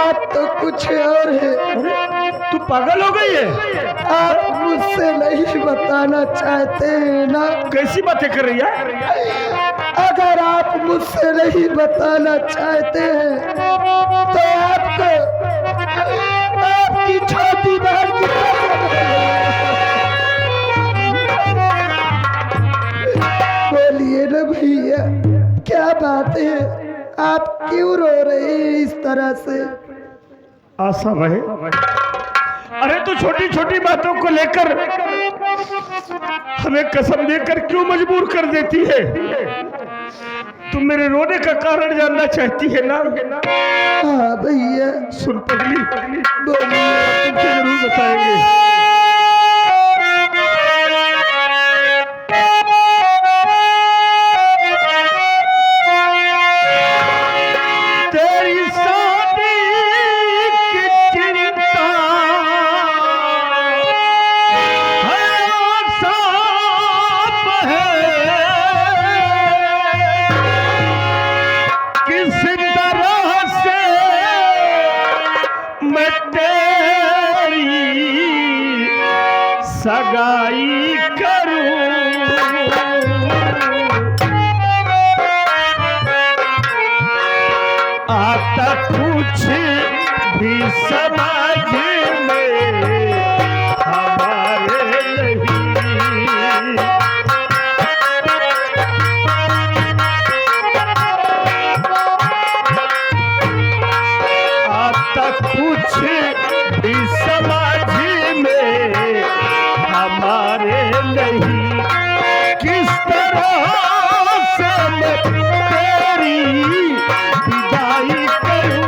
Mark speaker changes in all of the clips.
Speaker 1: बात तो कुछ और है।
Speaker 2: तू पागल हो गई है?
Speaker 1: आप मुझसे नहीं बताना चाहते हैं ना?
Speaker 2: कैसी बातें कर रही है?
Speaker 1: अगर आप मुझसे नहीं बताना चाहते हैं तो आपको आपकी छोटी बहन की बोलिए ना भैया, क्या बात है? आप क्यों रो रहे हैं इस तरह से?
Speaker 2: आशा भाई, अरे तू छोटी छोटी बातों को लेकर हमें कसम देकर क्यों मजबूर कर देती है? तुम मेरे रोने का कारण जानना चाहती है ना?
Speaker 1: हाँ भैया।
Speaker 2: सुन पगली,
Speaker 1: बोलिए।
Speaker 2: तुमसे जरूर बताएंगे। तेरी शादी की चिंता साफ है, किस तरह से मैं तेरी सगाई करूं। आता कुछ भी समझ में हमारे नहीं, आता कुछ भी समझ में हमारे नहीं, किस तरह से मैं तेरी विदाई करूं।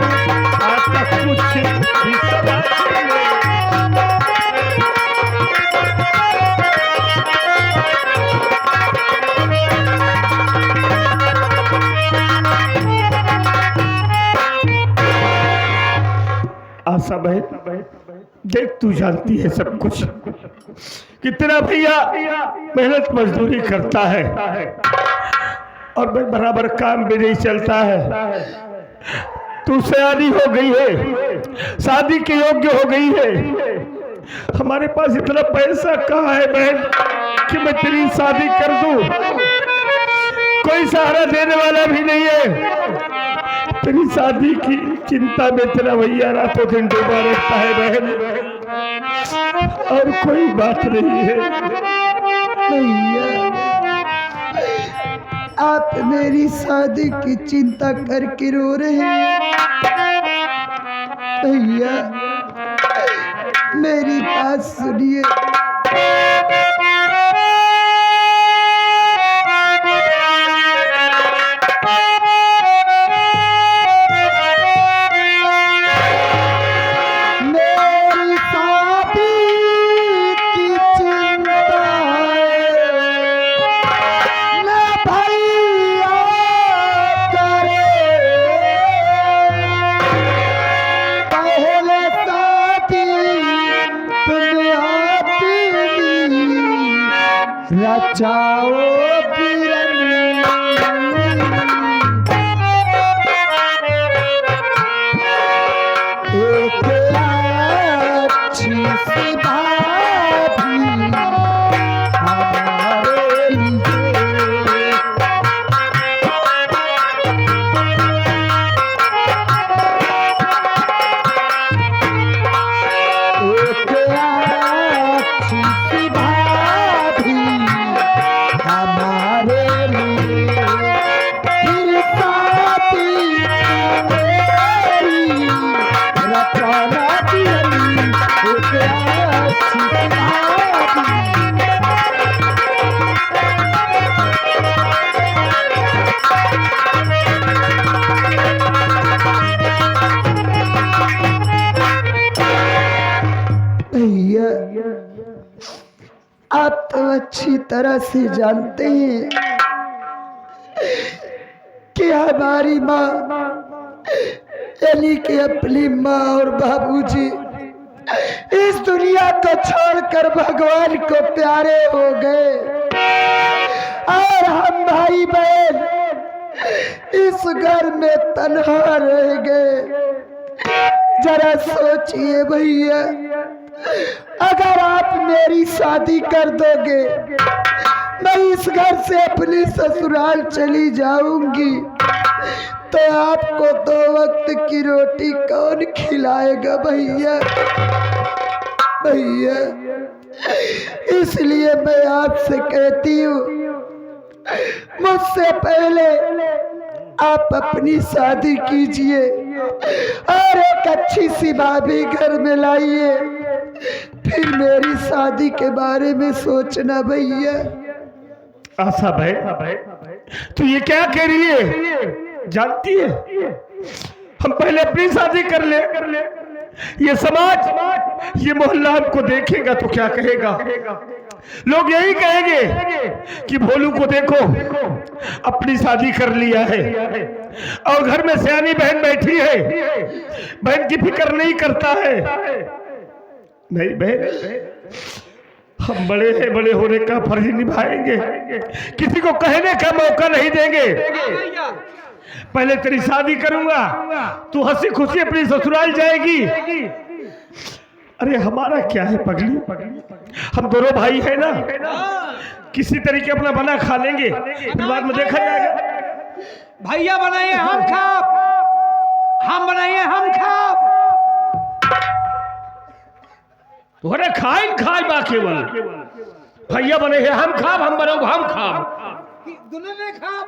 Speaker 2: आता कुछ भी समझ में। आशा बहन, देख तू जानती है सब कुछ कि तेरा भैया मेहनत मजदूरी करता है और मैं बराबर काम भी नहीं चलता है। तू सयानी हो गई है, शादी के योग्य हो गई है। हमारे पास इतना पैसा कहाँ है बहन कि मैं तेरी शादी कर दूं? कोई सहारा देने वाला भी नहीं है। तेरी शादी की चिंता में तेरा भैया रातों दिन डूबा रहता है बहन, और कोई बात नहीं है।
Speaker 1: भैया, आप मेरी शादी की चिंता करके रो रहे हैं। भैया, मेरी बात सुनिए। मेरी शादी की चिंता ना भैया करे, पहले शादी तुम आती रचाओ एक अच्छी सी भाभी हमारे लिए। एक अच्छी सी भाभी हमारे लिए, फिर शादी मेरी रचना तेरी, एक अच्छी सी भाभी। भैया, आप तो अच्छी तरह से जानते हैं कि हमारी माँ यानी कि अपनी माँ और बाबूजी इस दुनिया को छोड़कर भगवान को प्यारे हो गए, और हम भाई बहन इस घर में तन्हा रह गए। जरा सोचिए भैया, अगर आप मेरी शादी कर दोगे, मैं इस घर से अपने ससुराल चली जाऊंगी, तो आपको 2 वक्त की रोटी कौन खिलाएगा भैया? भैया, इसलिए मैं आपसे कहती हूँ, मुझसे पहले आप अपनी शादी कीजिए और एक अच्छी सी भाभी घर में लाइए, फिर मेरी शादी के बारे में सोचना भैया।
Speaker 2: आशा भाई, तू ये क्या कह रही है? जानती है हम पहले अपनी शादी कर ले, ये समाज, ये मोहल्ला हमको देखेगा तो क्या कहेगा? लोग यही कहेंगे कि भोलू को देखो, अपनी शादी कर लिया है और घर में सियानी बहन बैठी है, बहन की फिक्र नहीं करता है। नहीं बहन, हम बड़े हैं, बड़े होने का फर्ज निभाएंगे, किसी को कहने का मौका नहीं देंगे। पहले तेरी शादी करूंगा, तू हंसी खुशी अपनी ससुराल जाएगी। अरे हमारा क्या है पगली, हम दोनों भाई है ना, किसी तरीके अपना बना खा लेंगे, फिर बाद में देखा जाएगा।
Speaker 3: भैया बनाइए हम खाब, हम बनाइए हम खाब।
Speaker 2: तुम्हारे खाइन खाए बा केवल, भैया बने हैं हम खाब, हम बनो हम खाब।
Speaker 3: दोनों ने खाब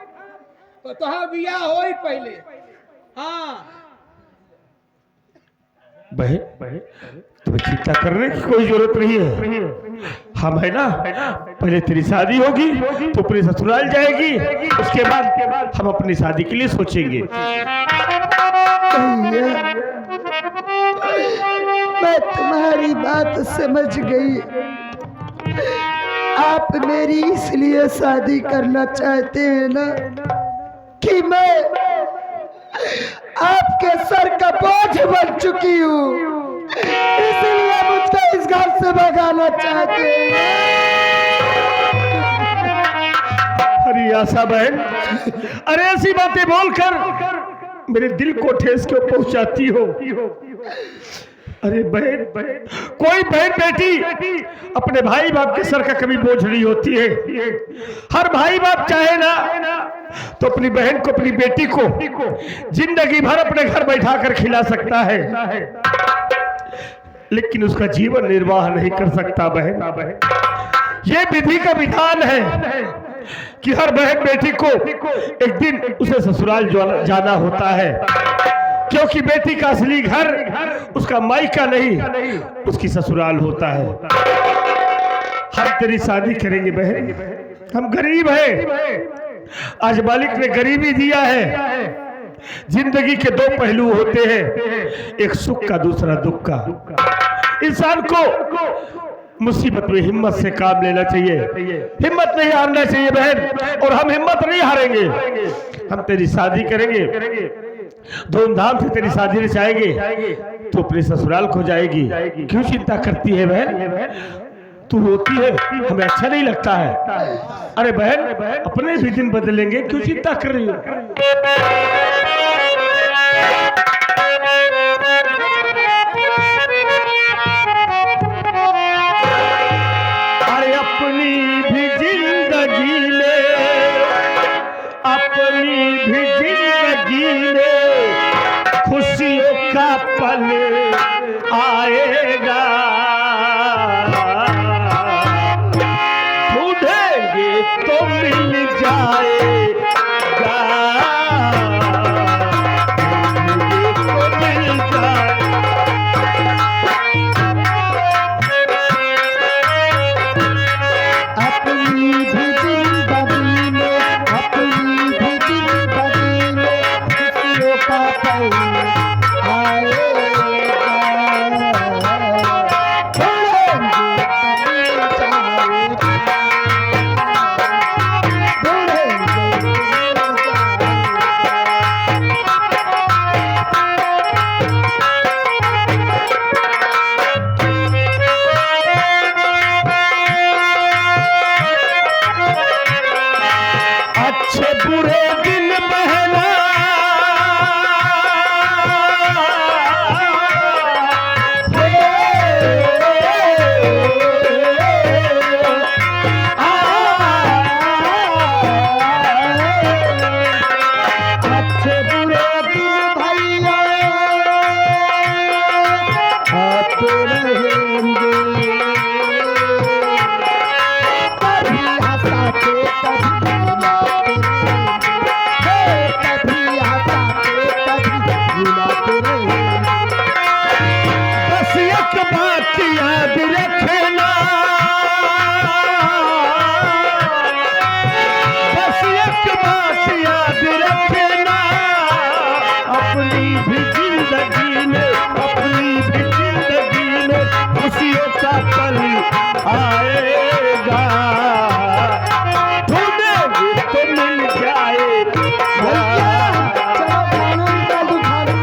Speaker 3: तो तोहार बियाह होई पहले। हाँ
Speaker 2: बहन, तुम्हें चिंता करने की कोई जरूरत नहीं है, हम है ना। पहले तेरी शादी होगी तो अपने ससुराल जाएगी, उसके बाद हम अपनी शादी के लिए सोचेंगे।
Speaker 1: मैं तुम्हारी बात समझ गई, आप मेरी इसलिए शादी करना चाहते हैं ना कि मैं आपके सर का बोझ बन चुकी हूँ, इसलिए मुझको इस घर से भगाना चाहते हैं।
Speaker 2: अरे आशा बहन, अरे ऐसी बातें बोलकर मेरे दिल को ठेस क्यों पहुंचाती हो? अरे बहन, कोई बहन बेटी अपने भाई बाप के सर का कभी बोझ नहीं होती है। हर भाई बाप चाहे ना तो अपनी बहन को, अपनी बेटी को जिंदगी भर अपने घर बैठा कर खिला सकता है, लेकिन उसका जीवन निर्वाह नहीं कर सकता बहन। ये विधि का विधान है कि हर बहन बेटी को एक दिन उसे ससुराल जाना होता है, क्योंकि बेटी का असली घर उसका मायका नहीं, उसकी ससुराल होता है। हम तेरी शादी करेंगे बहन, हम गरीब हैं, आज मालिक ने गरीबी दिया है। जिंदगी के 2 पहलू होते हैं, एक सुख का, दूसरा दुख का। इंसान को मुसीबत में हिम्मत से काम लेना चाहिए, हिम्मत नहीं हारना चाहिए बहन, और हम हिम्मत नहीं हारेंगे। हम तेरी शादी करेंगे, धूमधाम से तेरी शादी रचाएंगे, तो अपने ससुराल को जाएगी। क्यों चिंता करती है बहन? तू रोती है, हमें अच्छा नहीं लगता है। अरे बहन, अपने भी दिन बदलेंगे, क्यों चिंता कर रही हो? अरे अपनी भी जिंदगी में, अपनी भी जिंदगी में खुशियों का पल आएगा, ढूंढेंगे तो मिल जाएगा, ढूंढेंगे तो मिल जाएगा।
Speaker 1: अपनी भी जिंदगी में, अपनी भी जिंदगी में खुशियों का पल आएगा,
Speaker 2: अच्छे बुरे दिन बहना अपनी भी जिंदगी में, अपनी भी जिंदगी में खुशियों का पल आएगा, ढूंढेंगे तो मिल जाएगा।
Speaker 1: चलो खाना निकाल दो, खाना।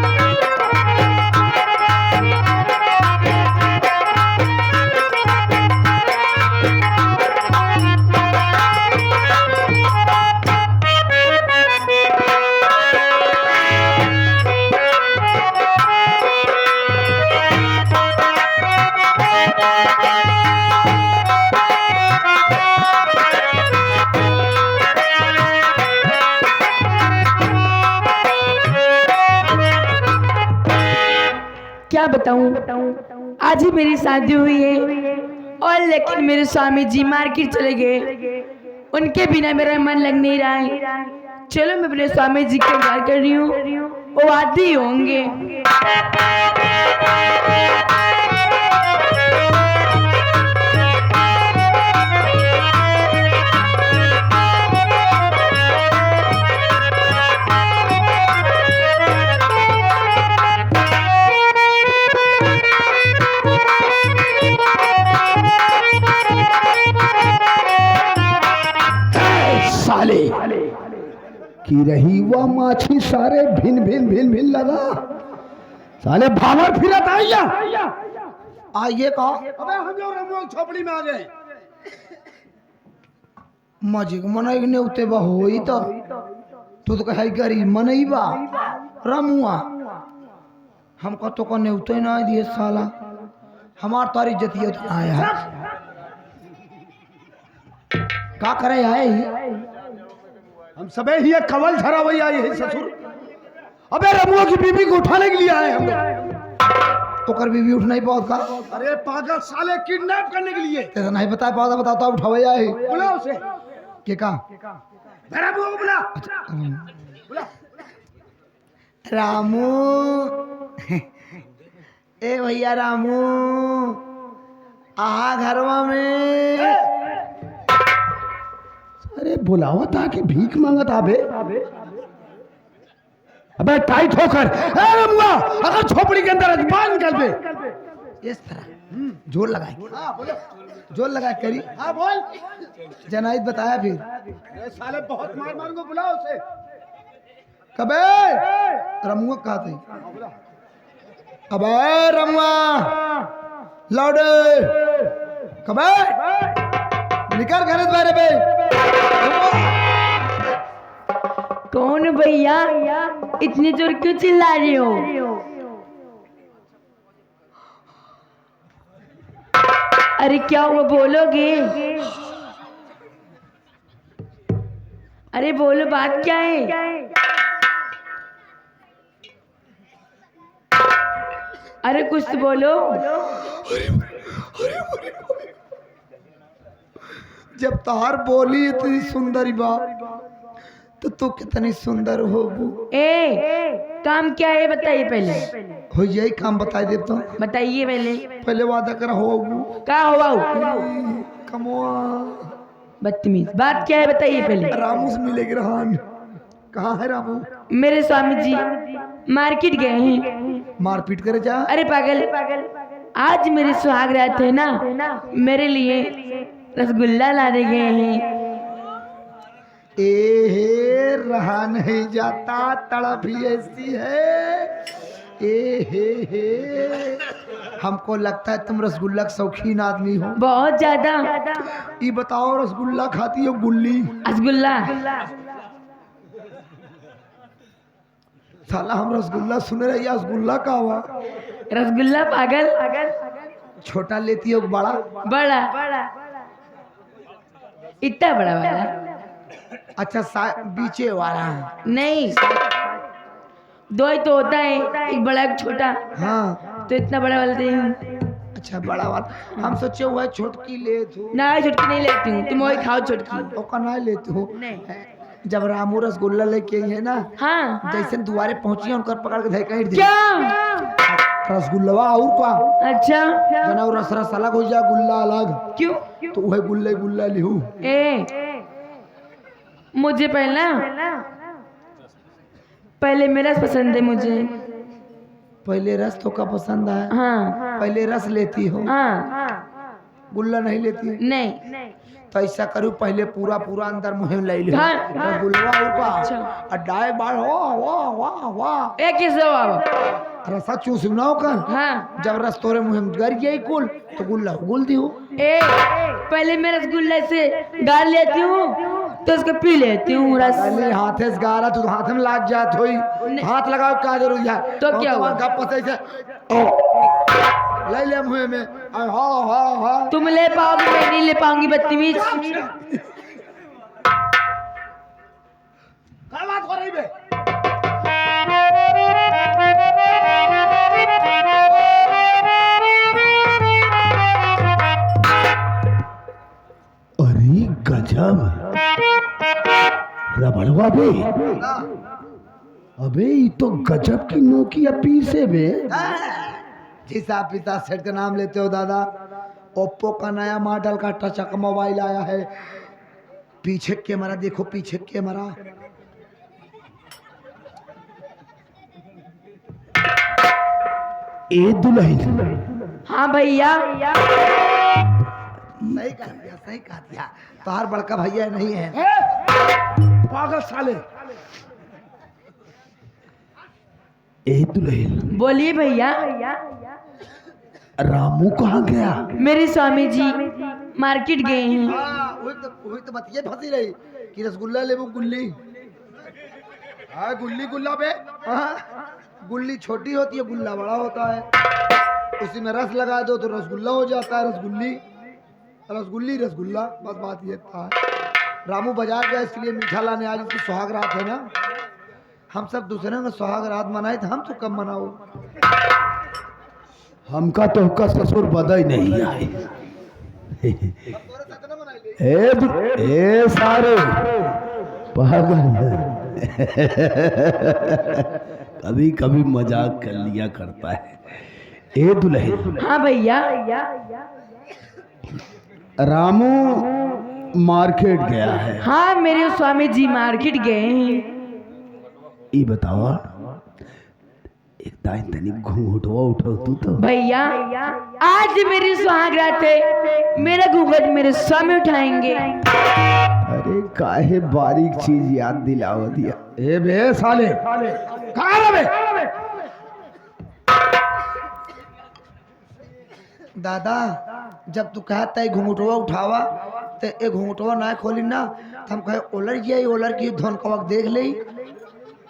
Speaker 4: क्या बताऊं, आज ही मेरी शादी हुई है और लेकिन मेरे स्वामी जी मार्केट चले गए। उनके बिना मेरा मन लग नहीं रहा है। चलो मैं अपने स्वामी जी का इंतजार कर रही हूँ, वो आते ही होंगे।
Speaker 1: साले की रही वह माछी सारे भिन भिन भिन भिन लगा, साले भावर फिरत आइया आइए कहा।
Speaker 3: अबे हम लोग रमुआ की झोपड़ी में आ गए।
Speaker 1: मजिक मनई ने उते बा होई तो तू तो कहे गरी मनई बा रमुआ हमको तो कने उते ना दिए साला, हमार तारी जतियत आया है। का करे आए ही
Speaker 3: हम सबे ही एक कवल झरा वही आई है ससुर। अबे रमुआ की बीबी को उठाने के लिए आए हम लोग।
Speaker 1: तो कर बीवी उठ नहीं पाओ का?
Speaker 3: अरे पागल साले, किडनैप करने के लिए।
Speaker 1: तेरा नहीं बता पाओ, बताता उठावे आए
Speaker 3: बुला उसे।
Speaker 1: के का
Speaker 3: रमुआ को बुला। बुला।
Speaker 1: रामू ए भैया रामू आहा घरवा में। अरे बुलावा था कि भीख मांगत आबे।
Speaker 2: अबे टाइट होकर
Speaker 1: रमुआ अगर झोपड़ी के अंदर अजमान निकल दे इस तरह जोर लगाए।
Speaker 3: हाँ बोलो।
Speaker 1: जोर लगा करी।
Speaker 3: हाँ बोल।
Speaker 1: जनाइद बताया फिर।
Speaker 3: अरे साले बहुत मार मार को बुला उसे।
Speaker 1: कबे रमुआ कहा थे? अबे रमुआ लौड़े कबे निकल घर से बाहर बे।
Speaker 4: कौन भैया, इतनी जोर क्यों चिल्ला रहे हो? अरे क्या हुआ, बोलोगे? अरे बोलो, बात क्या है? अरे कुछ तो बोलो।
Speaker 1: जब तहार बोली इतनी सुंदरी बा तो तू कितनी सुंदर हो।
Speaker 4: काम क्या है बताइए पहले।
Speaker 1: हो यही काम बता दे तो।
Speaker 4: बताइए पहले।
Speaker 1: पहले वादा कर हो
Speaker 4: क्या हुआ?
Speaker 1: कमवा
Speaker 4: बदतमीज, बात क्या है बताइए पहले।
Speaker 1: रामू से मिलेगी रहन। कहाँ है रामू?
Speaker 4: मेरे स्वामी जी मार्केट गए हैं।
Speaker 1: मारपीट करे जा।
Speaker 4: अरे पागल, आज मेरे सुहाग रात है ना, मेरे लिए रसगुल्ला लाने गए हैं।
Speaker 1: ए रहा नहीं जाता, तड़प ही ऐसी है। हे हमको लगता है तुम रसगुल्ला के शौकीन आदमी हो।
Speaker 4: बहुत ज्यादा।
Speaker 1: ये बताओ रसगुल्ला खाती हो गुल्ली?
Speaker 4: रसगुल्ला।
Speaker 1: साला हम रसगुल्ला सुने रही, रसगुल्ला का हुआ?
Speaker 4: रसगुल्ला पागल।
Speaker 1: छोटा लेती हो बड़ा?
Speaker 4: बड़ा। इतना बड़ा वाला?
Speaker 1: अच्छा बीचे वाला?
Speaker 4: नहीं, दो ही तो होता है, एक बड़ा एक छोटा।
Speaker 1: हाँ
Speaker 4: तो इतना बड़ा वाला नहीं।
Speaker 1: अच्छा बड़ा वाला। हम सोचे हुआ छोटकी ले तू।
Speaker 4: ना छोटकी नहीं लेती हूँ, तुम वही खाओ छोटकी।
Speaker 1: ओका ना लेती हो?
Speaker 4: नहीं।
Speaker 1: जब रामू रसगुल्ला लेके आई है ना,
Speaker 4: हाँ।
Speaker 1: जैसे दुआरे पहुंची उनकर पकड़ के धैका दे।
Speaker 4: क्या
Speaker 1: रसगुल्ला और का?
Speaker 4: अच्छा
Speaker 1: जना रस अलग हो जा, गुल्ला अलग।
Speaker 4: क्यों?
Speaker 1: तो वह गुल्ले गुल्ला लिहू।
Speaker 4: मुझे पहला पहले मेरा पसंद है मुझे।
Speaker 1: पहले रस तो का पसंद है?
Speaker 4: हाँ
Speaker 1: पहले रस लेती हो,
Speaker 4: हाँ
Speaker 1: गुल्ला नहीं लेती?
Speaker 4: नहीं।
Speaker 1: तो ऐसा करूँ, पहले पूरा पूरा अंदर मुहिम ले लो,
Speaker 4: हाँ।
Speaker 1: गुलवा
Speaker 4: अच्छा।
Speaker 1: अड्डाए बार वाह वाह वाह वाह,
Speaker 4: एक किस हो बाबा।
Speaker 1: रसा चूस ना कर।
Speaker 4: हाँ
Speaker 1: जब रस तोरे मुहिम गर गई कुल तो गुल्ला गुल दी हो।
Speaker 4: ए पहले मैं रसगुल्ला से गाल लेती हूँ तो उसको पी लेती हूँ रस।
Speaker 1: पहले हाथे से गारा तू हाथ में लाग जात होई, हाथ लगाओ का जरूर है
Speaker 4: तो क्या हुआ?
Speaker 1: गप से ले ले मुंह में। हाँ हाँ हाँ,
Speaker 4: तुम ले पाओगे, मैं नहीं ले पाऊंगी बदतमीज।
Speaker 3: क्या बात हो रही बे?
Speaker 2: अरे गजब रबड़वा बे, अबे ये तो गजब की नोकिया पीस है बे।
Speaker 1: जिसा पिता सेट का नाम लेते हो दादा, ओप्पो का नया मॉडल का टच मोबाइल आया है। पीछे कैमरा देखो, पीछे कैमरा।
Speaker 2: ए दुल्हन,
Speaker 4: हाँ भैया।
Speaker 1: सही कह दिया, सही कह दिया। तोहार बड़का भैया नहीं है।
Speaker 3: पागल साले।
Speaker 2: ए दुल्हन,
Speaker 4: बोलिए भैया।
Speaker 2: रामू कहाँ गया?
Speaker 4: मेरे स्वामी जी मार्केट गए हैं।
Speaker 1: वही तो बतिये फंसी रही कि रसगुल्ला लेबू गुल्ली। हाँ गुल्ली गुल्ला बे। हाँ गुल्ली छोटी होती है, गुल्ला बड़ा होता है। उसी में रस लगा दो तो रसगुल्ला हो जाता है। रसगुल्ली रसगुल्ली रसगुल्ला, बस बात ये था। रामू बाजार गया इसलिए मीठा लाने, आज उसकी सुहाग रात है ना। हम सब दूसरे में सुहाग रात मनाए थे, हम तो कब मनाओ।
Speaker 2: हमका तो का ससुर बधाई नहीं आए। ए सारे पागल, कभी कभी मजाक कर लिया करता है। ए दुल्हन,
Speaker 4: हाँ भैया।
Speaker 2: रामू मार्केट गया है।
Speaker 4: हाँ मेरे स्वामी जी मार्केट गए हैं।
Speaker 2: ये बतावा, एक दाई तनी घूंघटवा उठाओ तू तो।
Speaker 4: भैया आज मेरी सुहाग रात है, मेरा घूंघट मेरे स्वामी उठाएंगे।
Speaker 2: अरे काहे बारीक चीज याद दिलावा दिया।
Speaker 3: ए बे साले, कहाँ है बे?
Speaker 1: दादा जब तू कहता है घुंघटवा उठावा तो एक घुंघटवा ना खोली ना, तो हम कहे ओलर गया, ओलर की धनकवा देख ले,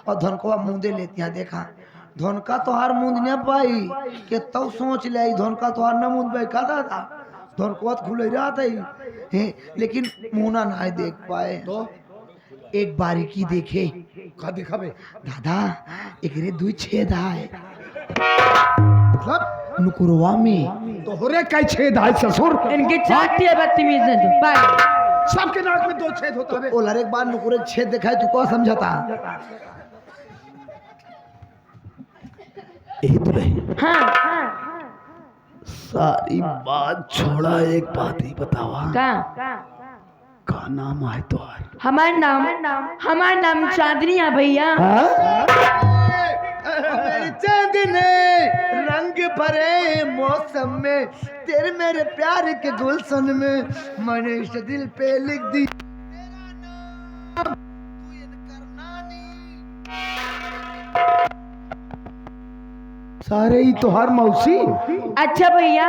Speaker 1: और धनकवा मुंदे लेती हैं। देखा धनका तोहार मुंद न पाई के तब सोच ले, धनका तोहार न मुंद पाई का दादा। धनकवा खुल रहा था लेकिन मुना ना देख पाए। तो एक बारीकी देखे।
Speaker 3: का देखा बे?
Speaker 1: दादा एक रे दुई छेद है
Speaker 3: मतलब
Speaker 1: नुकुरवा में।
Speaker 3: तो हो रे कई छेद है ससुर?
Speaker 4: इनके चाहती है बदतमीज ने तो बाय।
Speaker 3: सबके नाक में 2 छेद होता है।
Speaker 1: ओलर एक बार नुकुरे छेद दिखाए तू को समझता।
Speaker 2: ए दुल्हन,
Speaker 4: हाँ
Speaker 2: सारी बात छोड़ा, एक बात ही बतावा। का नाम है तुम्हार?
Speaker 4: हमारा नाम चांदनी है भैया।
Speaker 1: मेरी चांदनी रंग भरे मौसम में, तेरे मेरे प्यार के गुलशन में, मैंने इस दिल पे लिख दी
Speaker 3: सारे ही तोहार मौसी।
Speaker 4: अच्छा भैया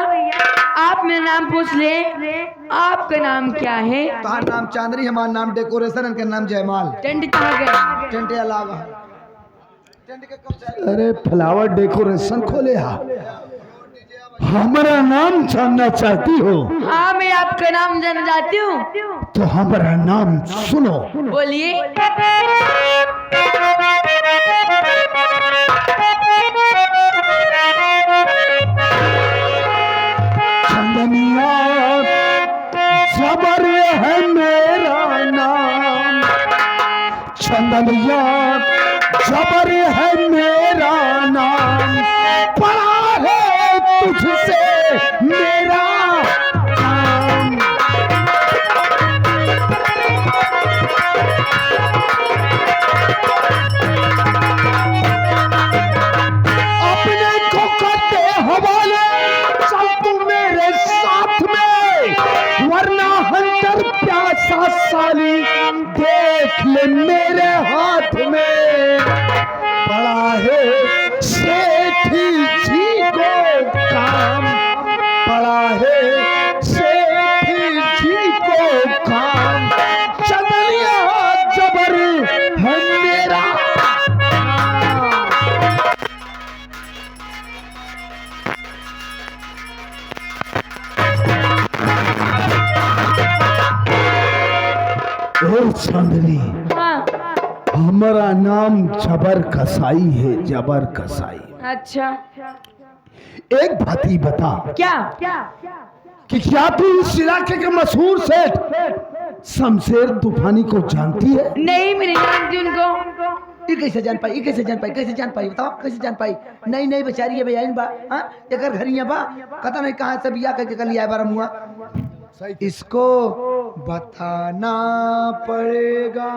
Speaker 4: आप मेरा नाम पूछ ले, आपका नाम क्या है?
Speaker 1: तुम्हारा नाम चांदनी, हमारा नाम डेकोरेशन, इनका नाम जयमाल।
Speaker 4: टेंट कहाँ गया?
Speaker 1: टेंट अलावा टेंट के कब चले?
Speaker 2: अरे फ्लावर डेकोरेशन खोले हा। हमारा नाम जानना चाहती हो
Speaker 4: हाँ मैं आपका नाम जानना चाहती हूँ।
Speaker 2: तो हमारा नाम सुनो।
Speaker 4: बोलिए।
Speaker 2: चंदनिया जबर है मेरा नाम, चंदनिया जबर है मेरा नाम, पड़ा है तुझसे मेरा काम।
Speaker 3: जबर कसाई है, जबर कसाई।
Speaker 4: अच्छा
Speaker 3: एक बात ही बता
Speaker 4: क्या?
Speaker 3: कि क्या तू इस इलाके के मशहूर सेठ शमशेर तूफानी को जानती है?
Speaker 4: नहीं, मैं नहीं जानती उनको।
Speaker 1: ये कैसे जान पाई, ये कैसे जान पाई, कैसे जान पाई बताओ, कैसे जान पाई? नहीं नहीं बेचारी है भैया इन बा, हाँ एक घरिया बा, पता नहीं कहाँ से बिया करके कल आया बार मुआ। इसको बताना पड़ेगा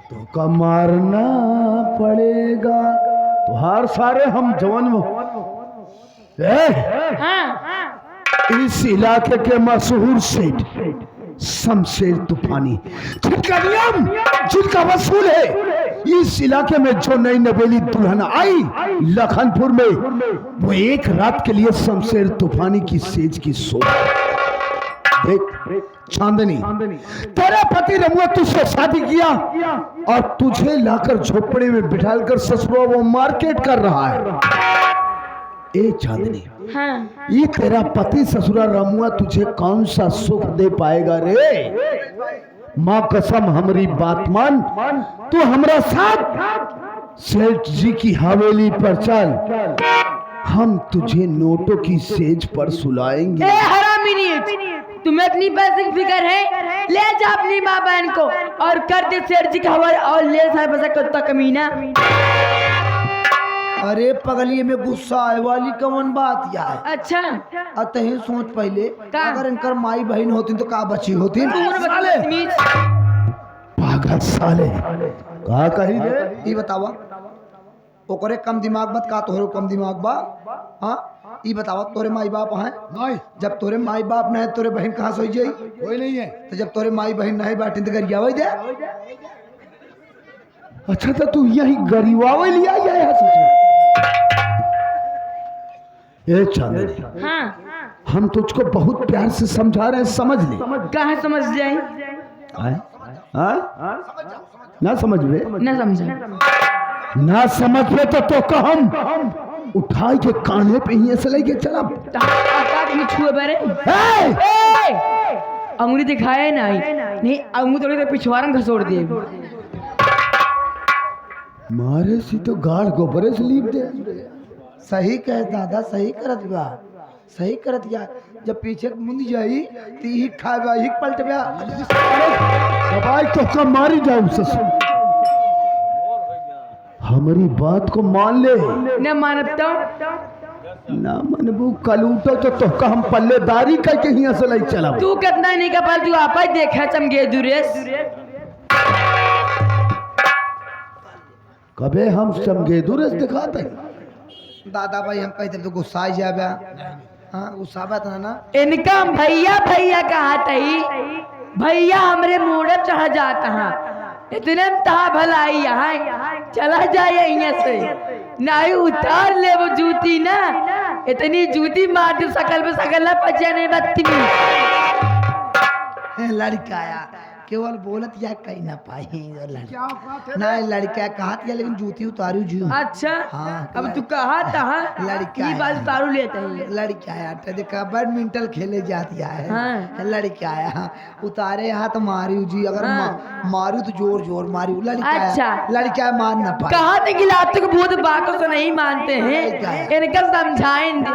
Speaker 3: तो का मारना पड़ेगा तुहार सारे हम जवान
Speaker 4: हाँ
Speaker 3: इस इलाके के मशहूर सेठ शमशेर तूफानी, जिनका नियम, जिनका वसूल है इस इलाके में जो नई नवेली दुल्हन आई लखनपुर में, वो एक रात के लिए शमशेर तूफानी की सेज की सोच। देख चांदनी, तेरे पति रमुआ तुझसे शादी किया और तुझे लाकर झोपड़े में बिठाकर ससुरा वो मार्केट कर रहा है। ए चांदनी,
Speaker 4: हाँ
Speaker 3: ये तेरा पति ससुरा रमुआ तुझे कौन सा सुख दे पाएगा रे? माँ कसम हमारी बात मान, तू हमरा साथ सेठ जी की हवेली पर चल, हम तुझे नोटों की सेज पर सुलाएंगे।
Speaker 4: ए हरामी, तुम्हें अपनी पैसे की फिक्र है? ले जा अपनी माँ बहन को और कर दे सेठ जी का हवाले और ले जा पैसा कुत्ता कमीना।
Speaker 1: अरे पगली में गुस्सा आए वाली कौन बात या है?
Speaker 4: अच्छा
Speaker 1: अतः सोच पहले,
Speaker 4: का?
Speaker 1: अगर इनकर माई बहन होती तो का बची होती?
Speaker 4: बदतमीज।
Speaker 3: पागल साले कहा कही रे?
Speaker 1: ये बतावा ओकरे कम दिमाग मत का तोहरे कम दिमाग बा? हाँ ये बतावा तोरे माई बाप हैं?
Speaker 3: नहीं,
Speaker 1: जब तोरे माई बाप नहीं तोरे बहन कहाँ सोई जाई?
Speaker 3: कोई नहीं है।
Speaker 1: तो जब तोरे माई बहन नहीं बाटी तो गरिया वही दे।
Speaker 3: अच्छा तो तू यही गरीबावे लिया या यहाँ से? ए चांदनी,
Speaker 4: हाँ
Speaker 3: हम तुझको बहुत प्यार से समझा रहे हैं, समझ ले।
Speaker 4: कहाँ समझ जाए?
Speaker 3: आए? आए? ना समझ में,
Speaker 4: न समझा।
Speaker 3: ना समझ में तो हम उठाई के कान्हे पे ही ऐसे लेके चला।
Speaker 4: छुए बरे अंगुली दिखाया नहीं, अंगुली तोड़े तो पिछवाड़न घसोड़ दे।
Speaker 3: मारे सी तो गाढ़ गोबरे से लीप दे।
Speaker 1: सही कह दादा, सही करत बा, सही करत या। जब पीछे मुंद जाई तो ही खाबा ही पलट बा।
Speaker 3: दबाई तो का मारी जाऊं ससुर। हमारी बात को मान ले।
Speaker 4: न मानता
Speaker 3: ना मनबू कलूटो तो का हम पल्लेदारी करके ही ऐसे लाई चला।
Speaker 4: तू कितना नहीं का पाल, तू आपा ही देखा चमगे दुरेस।
Speaker 3: कबे हम चमगेदू रस दिखाते
Speaker 1: दादा भाई हम कहते तो गुस्सा आ जाबा। हाँ गुस्सा बात ना।
Speaker 4: इनका भैया भैया कहा तही, भैया हमरे मुड़े चढ़ जाता है, इतने तहा भलाई यहाँ चला जाए यहाँ से, नहीं उतार ले वो जूती ना, इतनी जूती मार दू सकल पे सकल ना पचा नहीं बत्ती।
Speaker 1: लड़का आया केवल बोलत या कहीं ना पाई ना, लड़का कहा था लेकिन जूती उतारू जू।
Speaker 4: अच्छा
Speaker 1: हाँ,
Speaker 4: अब तू कहा था
Speaker 1: लड़का
Speaker 4: ये बात उतारू लेता है।
Speaker 1: लड़का आया तो देखा बैडमिंटन खेले जाती है।
Speaker 4: हाँ।
Speaker 1: लड़का आया उतारे यहाँ तो मारू जी, अगर
Speaker 4: हाँ।
Speaker 1: मारू तो जोर जोर मारू। लड़का
Speaker 4: अच्छा।
Speaker 1: लड़का मान ना पाए।
Speaker 4: कहा थे कि लात को बहुत बातों से नहीं मानते हैं, इनका समझाएंगे।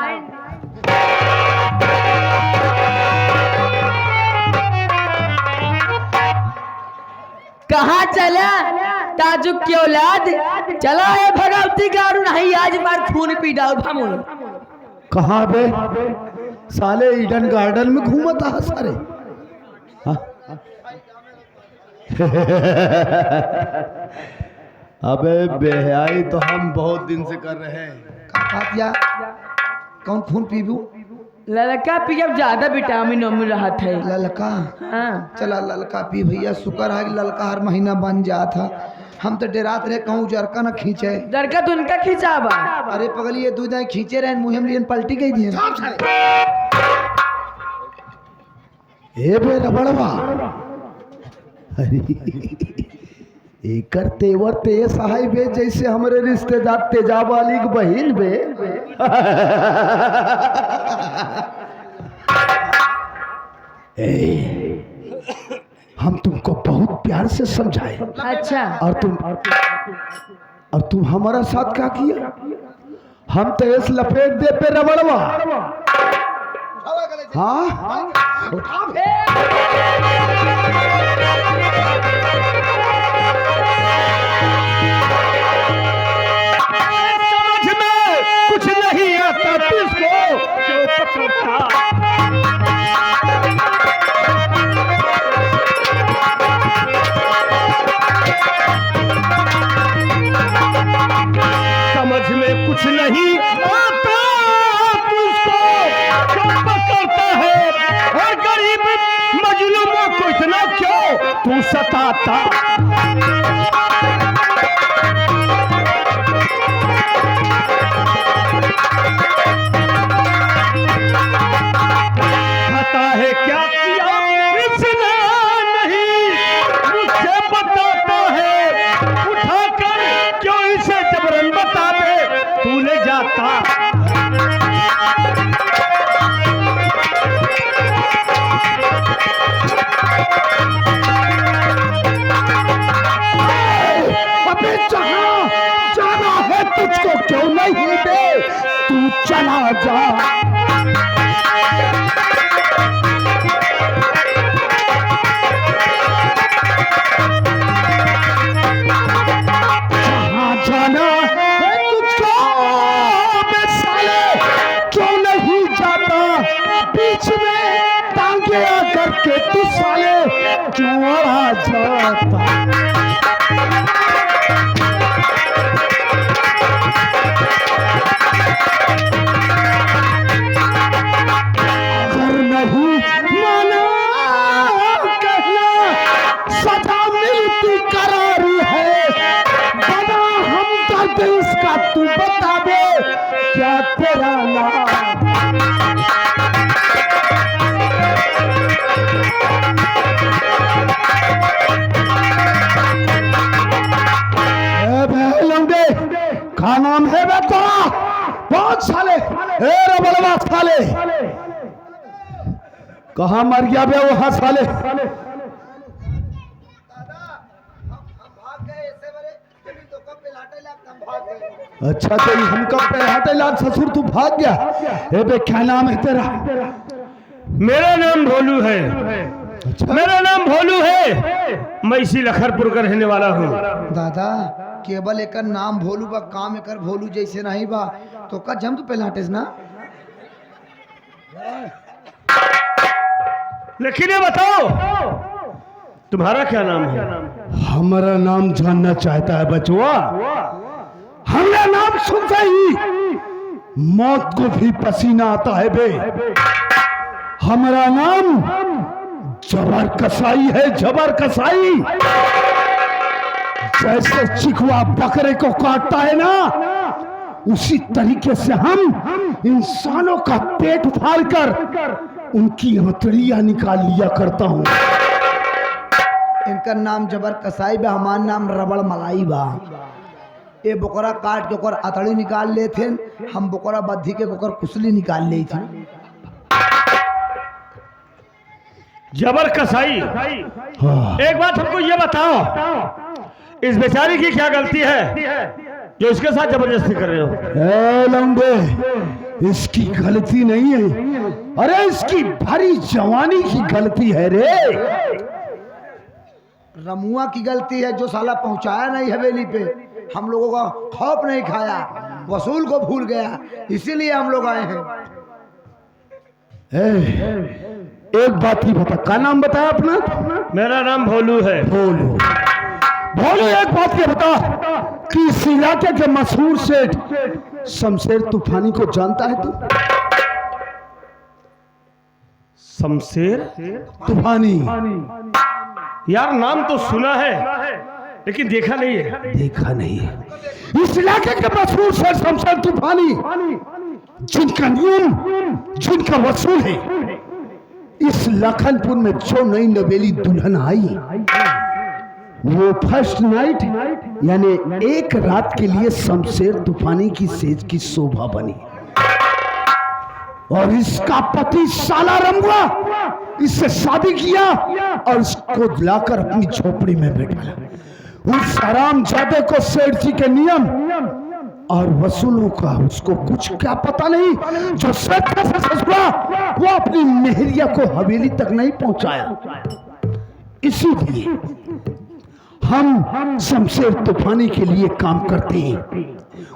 Speaker 4: कहाँ चला ताजुक की औलाद, चला है भगवती गारू नहीं आज बार खून पी डाल भमो।
Speaker 3: कहाँ बे साले ईडन गार्डन में घूमता है सारे। हाँ? अबे बेहयाई तो हम बहुत दिन से कर रहे हैं।
Speaker 1: कौन खून पीबू?
Speaker 4: लड़का पियब ज्यादा विटामिन मिल रहा था।
Speaker 1: ललका
Speaker 4: हाँ।
Speaker 1: चला ललका पी भैया, शुक्र है कि ललका हर महीना बन जात है। हम तो डेरात रहे कहूँ जरका न खींचे।
Speaker 4: लड़का तो उनका खिंचावा।
Speaker 1: अरे पगली ये दूध खींचे रहे मुँह में पलटी गई थी।
Speaker 3: ए बे रबड़वा, अरे एकर तेवर ते सहाय बे जैसे हमारे रिश्तेदार तेजाब वाली की बहन बे। हम तुमको बहुत प्यार से समझाए
Speaker 4: अच्छा
Speaker 3: और तुम हमारा साथ क्या किया? हम तो इस लपेट दे पे रबड़वा। हाँ
Speaker 2: समझ में कुछ नहीं आता किसको क्यों पकड़ता। समझ में कुछ नहीं आता तुझको क्यों पकड़ता है, और गरीब मजलूमों को इतना क्यों तू सताता। पता है क्या किया इसने नहीं मुझसे बताता है, उठाकर क्यों इसे जबरन बता दे तू ले जाता।
Speaker 3: अबे जहाँ जाना है तुझको क्यों नहीं दे, तू चला जा। जहाँ जाना है तुझको बे साले क्यों नहीं जाता, बीच में टांगे आकर के तू साले क्यों आ जाता। अगर नहीं माना कहना सजा मिलती करारी है, बना हम दर्द इसका तू बता दे क्या तेरा नाम। लौंडे का नाम है बे तेरा? बहुत साले ए रबड़वा साले कहाँ मर गया बे वहां साले? अच्छा तो हम कब पे हटे लाल ससुर तू भाग गया? ए बे क्या नाम है तेरा?
Speaker 2: मेरा नाम भोलू है।
Speaker 3: अच्छा
Speaker 2: मेरा नाम भोलू है, मैं इसी लखनपुर का रहने वाला हूँ।
Speaker 1: दादा केवल एक नाम भोलू बा, काम एक भोलू जैसे नहीं बा, तो का जम तो पहले हटेस ना।
Speaker 2: लेकिन ये बताओ तुम्हारा क्या नाम है?
Speaker 3: हमारा नाम जानना चाहता है बचुआ? हमारा नाम सुनते ही मौत को भी पसीना आता है बे। हमारा नाम जबर कसाई है, जबर कसाई। जैसे चिकवा बकरे को काटता है ना, उसी तरीके से हम इंसानों का पेट फाड़कर उनकी हथेलियां निकाल लिया करता हूँ।
Speaker 1: इनका नाम जबर कसाई बा, हमार नाम रबड़ मलाई बा। ये बोकरा काट के ओकर अतड़ी निकाल ले थे, हम बोकरा बद्धी के ओकर कुसली निकाल ले थे।
Speaker 2: जबर कसाई।
Speaker 3: हाँ।
Speaker 2: एक बात हमको ये बताओ, इस बेचारी की क्या गलती है जो इसके साथ जबरदस्ती कर रहे हो?
Speaker 3: ए लौंडे, इसकी गलती नहीं है, अरे इसकी भारी जवानी की गलती है रे।
Speaker 1: रमुआ की गलती है जो साला पहुंचाया नहीं हवेली पे, हम लोगों का खौफ नहीं खाया, वसूल को भूल गया, इसीलिए हम लोग आए हैं।
Speaker 3: एक बात ही बता, क्या नाम बताया अपना?
Speaker 2: मेरा नाम भोलू है।
Speaker 3: भोलू। भोलू एक बात ये बता कि इस इलाके के मशहूर सेठ शमशेर तूफानी को जानता है तू?
Speaker 2: शमशेर
Speaker 3: तूफानी?
Speaker 2: यार नाम तो सुना है लेकिन देखा नहीं है।
Speaker 3: देखा नहीं है? इस इलाके के मशहूर सेठ शमशेर तूफानी, जिनका नियम, जिनका वसूल है, इस लखनपुर में जो नई नवेली दुल्हन आई, वो फर्स्ट नाइट यानी एक रात के लिए शमशेर तूफानी की सेज की शोभा बनी। और इसका पति साला रंगुआ इससे शादी किया और इसको लाकर अपनी झोपड़ी में बैठा। उस हरामजादे को सेठ जी के नियम और वसूलों का उसको कुछ क्या पता नहीं। जो सेठ का ससुरा वो अपनी मेहरिया को हवेली तक नहीं पहुंचाया। इसीलिए हम शमशेर तूफानी के लिए काम करते हैं।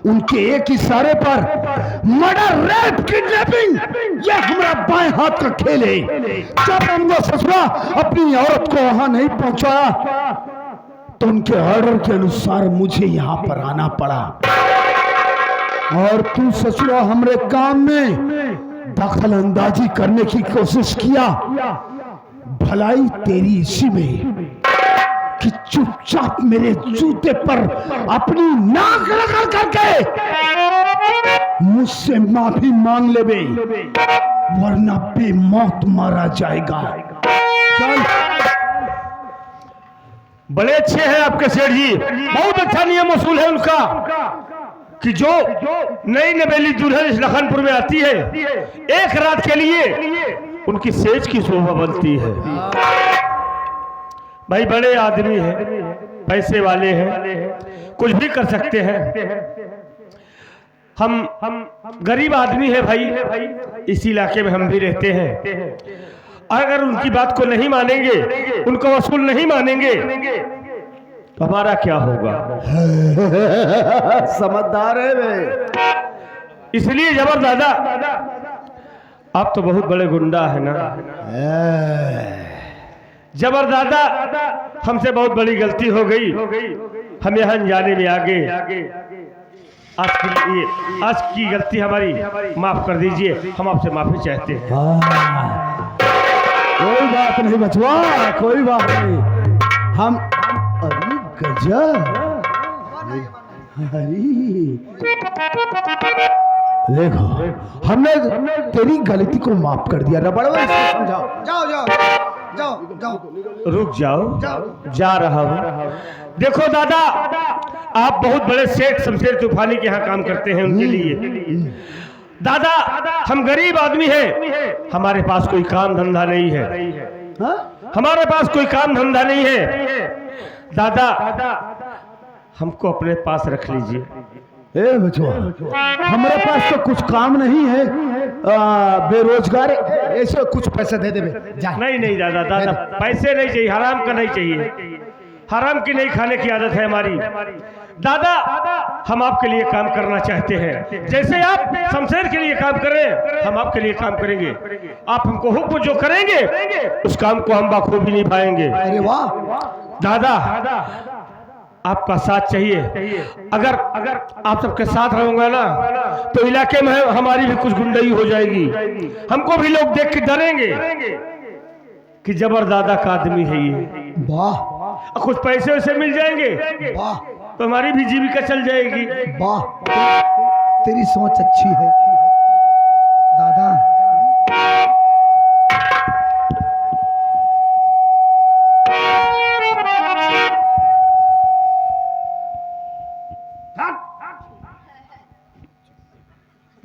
Speaker 3: उनके एक इशारे पर मर्डर, रेप, किडनैपिंग ये हमारा बाएं हाथ का खेल है। जब हमको ससुरा अपनी औरत को वहां नहीं पहुंचाया तो उनके ऑर्डर के अनुसार मुझे यहां पर आना पड़ा। और तू ससुरा हमरे काम में दखल अंदाजी करने की कोशिश किया। भलाई तेरी इसी में कि चुपचाप मेरे जूते पर अपनी नाक लगा करके मुझसे माफी मांग ले बे, वरना बेमौत मारा जाएगा। चल।
Speaker 2: बड़े अच्छे हैं आपके सेठ जी, बहुत अच्छा नियम वसूल है उनका कि जो नई नवेली दुल्हन इस लखनपुर में आती है एक रात के लिए उनकी सेज की शोभा बनती है। भाई बड़े आदमी हैं, पैसे वाले हैं, कुछ भी कर सकते हैं। हम गरीब आदमी है भाई, इस इलाके में हम भी रहते हैं। अगर उनकी बात को नहीं मानेंगे, उनको वसूल नहीं मानेंगे तो हमारा क्या होगा?
Speaker 3: समझदार है वे।
Speaker 2: इसलिए जबर दादा आप तो बहुत बड़े गुंडा है ना। जबर दादा हमसे बहुत बड़ी गलती हो गई, हम यहाँ जाने में आगे। आज की गलती हमारी माफ कर दीजिए, हम आपसे माफी चाहते हैं।
Speaker 3: कोई बात नहीं बचवा, कोई बात नहीं। हम अरे गजब, देखो हमने तेरी गलती को माफ कर दिया। रबड़ समझाओ।
Speaker 1: जाओ जाओ जाओ जाओ,
Speaker 2: रुक जाओ, जा रहा हूँ। देखो दादा आप बहुत बड़े सेठ शमशेर तूफानी के यहाँ काम करते हैं, उनके लिए दादा हम गरीब आदमी हैं, हमारे पास कोई काम धंधा नहीं है। हमारे पास कोई काम धंधा नहीं है दादा, हमको अपने पास रख लीजिए।
Speaker 3: ए बचवा, हमारे पास तो कुछ काम नहीं है, बेरोजगार, ऐसे कुछ पैसे दे दे।
Speaker 2: नहीं नहीं दादा, दादा पैसे नहीं चाहिए, हराम का नहीं चाहिए, हराम की नहीं खाने की आदत है हमारी। दादा हम आपके लिए काम करना चाहते हैं, जैसे आप शमशेर के लिए काम करें हम आपके लिए काम करेंगे। आप हमको हुक्म जो करेंगे उस काम को हम बखूबी निभाएंगे।
Speaker 3: अरे वाह
Speaker 2: दादा आपका साथ चाहिए, अगर आप सबके साथ रहूंगा ना तो इलाके में हमारी भी कुछ गुंडाई हो जाएगी, हमको भी लोग देख के डरेंगे कि जबर दादा का आदमी है ये।
Speaker 3: वाह,
Speaker 2: कुछ पैसे वैसे मिल जाएंगे
Speaker 3: वाह,
Speaker 2: तो हमारी भी जीविका चल जाएगी।
Speaker 3: वाह, तेरी सोच अच्छी है दादा।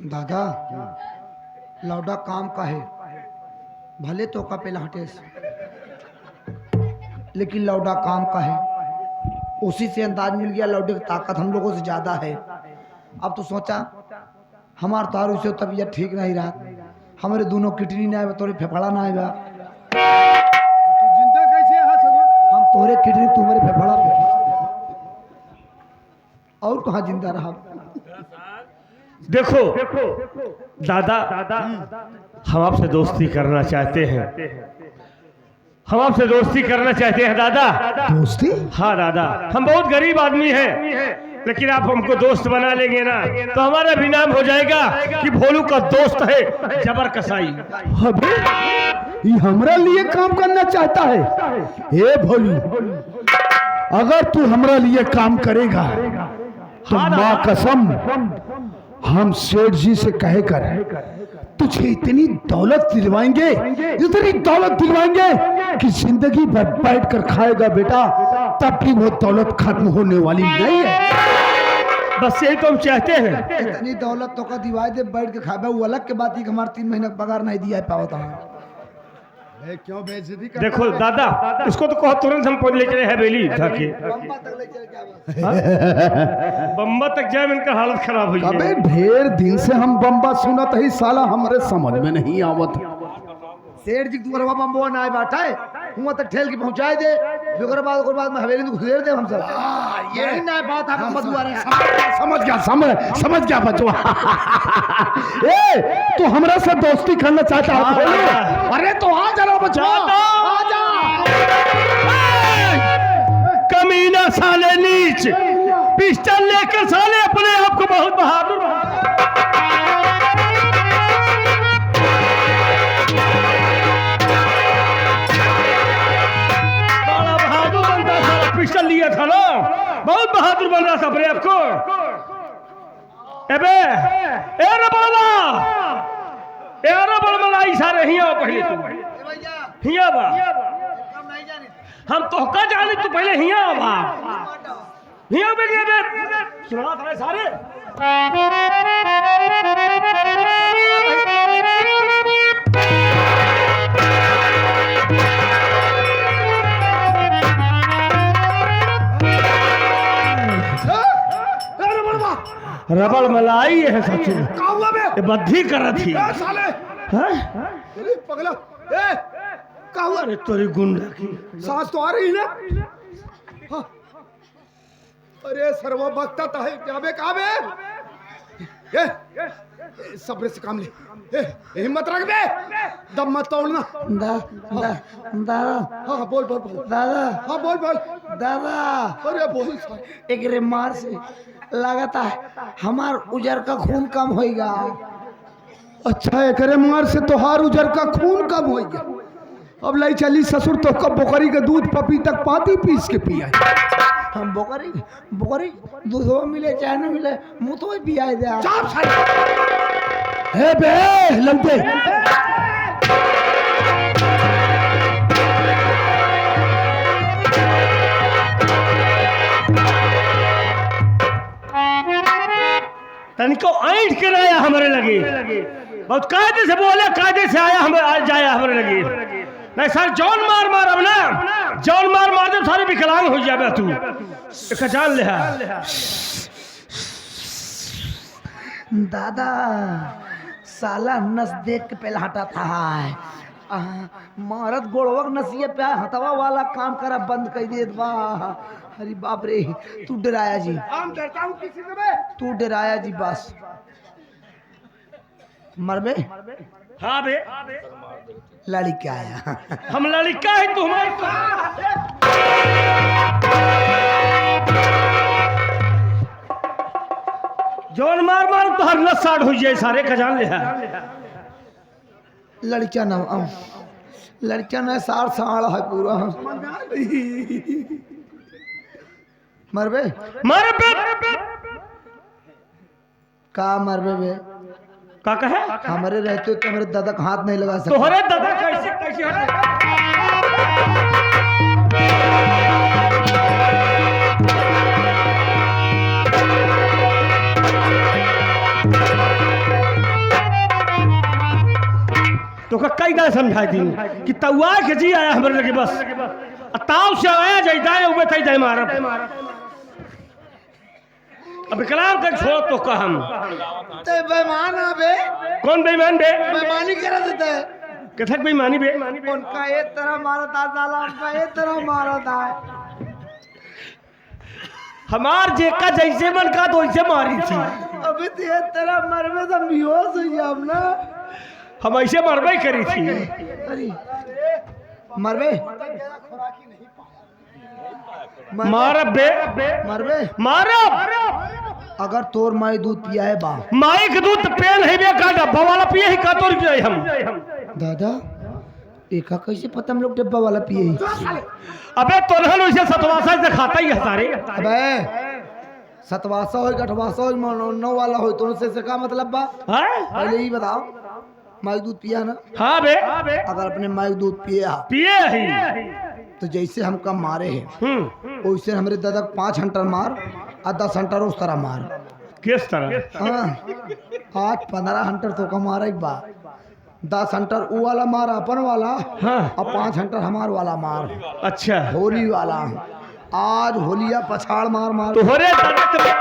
Speaker 1: दादा लौडा काम का है, भले तो का पेला हटेस, लेकिन लौडा काम का है। उसी से अंदाज मिल गया लौडे की ताकत हम लोगों से ज्यादा है। अब तो सोचा हमार तारू से तबीयत ठीक नहीं रहा, हमारे दोनों किडनी ना आए, तोरे फेफड़ा ना आएगा।
Speaker 3: जिंदा कैसे
Speaker 1: हम तोरे किडनी तुम्हारे फेफड़ा और कहाँ जिंदा रहा।
Speaker 2: देखो दादा हम आपसे दोस्ती करना चाहते हैं, हम आपसे दोस्ती करना चाहते हैं दादा।
Speaker 3: दोस्ती?
Speaker 2: हाँ दादा, हम बहुत गरीब आदमी हैं, लेकिन आप हमको दोस्त बना लेंगे ना तो हमारा भी नाम हो जाएगा कि भोलू का दोस्त है जबर कसाई।
Speaker 3: अबे ये हमारा लिए काम करना चाहता है। ए भोलू, अगर तू हमारा लिए काम करेगा तो माँ कसम हम सेठ जी से कहकर तुझे इतनी दौलत दिलवाएंगे, इतनी दौलत दिलवाएंगे कि जिंदगी भर बैठ कर खाएगा बेटा, तब भी वो दौलत खत्म होने वाली नहीं है।
Speaker 2: बस यही तो हम चाहते हैं।
Speaker 1: इतनी दौलत तो का दिवाई दे बैठ के खाबे, वो अलग के बात ही कि हमारे 3 महीने का पगार नहीं दिया है पावत है।
Speaker 3: क्यों बेइज्जती कर
Speaker 2: देखो दादा, इसको तो कहो तुरंत हम पहुंच लेके हवेली जाके
Speaker 1: बम्बा तक ले चल के
Speaker 2: बम्बा तक जाए, इनका हालत खराब हुई
Speaker 3: अबे
Speaker 2: है।
Speaker 3: ढेर दिन से हम बम्बा सुनत ही, साला हमारे समझ में नहीं आवत।
Speaker 1: सेठ जी तू रवा बम्बो ना आए बैठा है, हुआ तक ठेल के पहुंचाए दे, ओकर बाद में हवेली में घुसेड़ दे हम सब। ये ना बात आप बदुआ रहे हैं।
Speaker 3: समझ गया बचवा। ए तू हमरा से दोस्ती करना चाहता है? अरे तो आ जरा बचवा, आ जा।
Speaker 2: कमीना साले नीच, पिस्टल लेकर साले अपने आप को बहुत बहादुर पिस्टल लिया था ना, बहुत बहादुर बन रहा था अपने आप को। अबे ए रबड़ मलाई सारे हिया पहले तू हिया बा, हम तो का जाने तू पहले हिया बा, हिया बे सुना था सारे। रबड़ मलाई है सचिन, ये बद्धी कर रही थी
Speaker 3: साले पगला। ए का हुआ?
Speaker 2: अरे तोरी गुंडा की
Speaker 3: सांस तो आ रही है ना। अरे सर्व बकता है क्या बे, कहा बे? सब्र से काम ले, हिम्मत रख बे, दम मत तोड़ना।
Speaker 1: दादा
Speaker 3: हाँ बोल बोल बोल
Speaker 1: दादा
Speaker 3: हाँ बोल बोल।
Speaker 1: दादा,
Speaker 3: अरे बोल।
Speaker 1: एक रे मार से लगाता है हमार उजर का खून कम होएगा।
Speaker 3: अच्छा एकरे मार से तोहार उजर का खून कम हो गया। अब लाई चली ससुर तो कब बोकरी का दूध पपी तक पाती पीस के पिया।
Speaker 1: हम बोकरी दूध मिले चाहे न मिले मुँह तो पिया दे।
Speaker 3: हे बे लंबे
Speaker 2: तनिको ऐंठ के आया हमारे लगे, बहुत कायदे से बोले, कायदे से आया हमें आज जाया हमारे लगे। नहीं सर जौन मार अब ना, जौन मार दे सारे विकलांग हो जाए तू, एक जान ले।
Speaker 1: दादा साला नस देख के पहले हटा था, मारत गोड़वक नसिए पे हथवा वाला काम करा बंद कर दे बा। अरे बाप रे, तू डराया जी,
Speaker 3: हम डरता हूँ किसी से बे।
Speaker 1: तू डराया जी बस। मरबे
Speaker 2: हाँ बे,
Speaker 1: लड़ी क्या आया।
Speaker 2: हम लड़का है तू हमारे जौन मार तो हर नस साड़ हो जाए सारे खजान ले।
Speaker 1: लड़का ना लड़का ना साड़ साड़ है पूरा। मरबे
Speaker 2: मारे बे
Speaker 1: का मरबे बे
Speaker 2: का कहे
Speaker 1: हमारे रहते तो हमारे दादा का हाथ नहीं लगा सकते।
Speaker 2: तोहरे दादा कैसे कैसे तो कई गाय समझाई दी कि तउआ के जी आया हमारे लगे बस ताव से आया जाता है उबे तई मारा। अब विकलांग का छोड़ तो का हम
Speaker 1: ते बेईमान बे,
Speaker 2: कौन बेईमान बे?
Speaker 1: बेईमानी करा देता है।
Speaker 2: कथक बेईमानी बे?
Speaker 1: उनका एक तरह मारा था साला, उनका एक तरह मारा था।
Speaker 2: हमार जेका जैसे मन का तो वैसे मारी थी।
Speaker 1: अबे तो एक तरह मरबे तो बेहोश हो जाम ना।
Speaker 2: हम ऐसे मरबे करी थी।
Speaker 1: अरे मरबे
Speaker 2: मारब बे
Speaker 1: मरबे
Speaker 2: मारब।
Speaker 1: अगर तोर माई दूध पिया है बा,
Speaker 2: माई के दूध पेन है बे का डब्बा वाला पिए ही का तोड़ पिए हम।
Speaker 1: दादा एका कैसे पता हम लोग डब्बा वाला पिए ही।
Speaker 2: अबे तोरहन वैसे सतवासा से खाता ही है सारे।
Speaker 1: अबे सतवासा हो अठवासा हो नौ वाला हो तो से का मतलब बा?
Speaker 2: हैं?
Speaker 1: पहले ही बताओ। माई दूध पिया ना?
Speaker 2: हाँ बे
Speaker 1: अगर अपने माई दूध पिए
Speaker 2: पिए ही
Speaker 1: तो जैसे हमका मारे हैं वैसे हमारे दादा 5 हंटर मार और 10 हंटर उस तरह मार।
Speaker 2: किस तरह?
Speaker 1: हाँ, आज 15 हंटर तो का मारा एक बार, 10 हंटर वो वाला मार अपन वाला,
Speaker 2: हाँ।
Speaker 1: और 5 हंटर हमार वाला मार,
Speaker 2: अच्छा
Speaker 1: होली वाला। आज होलिया पछाड़ मार मार।
Speaker 2: तो हो रे दादा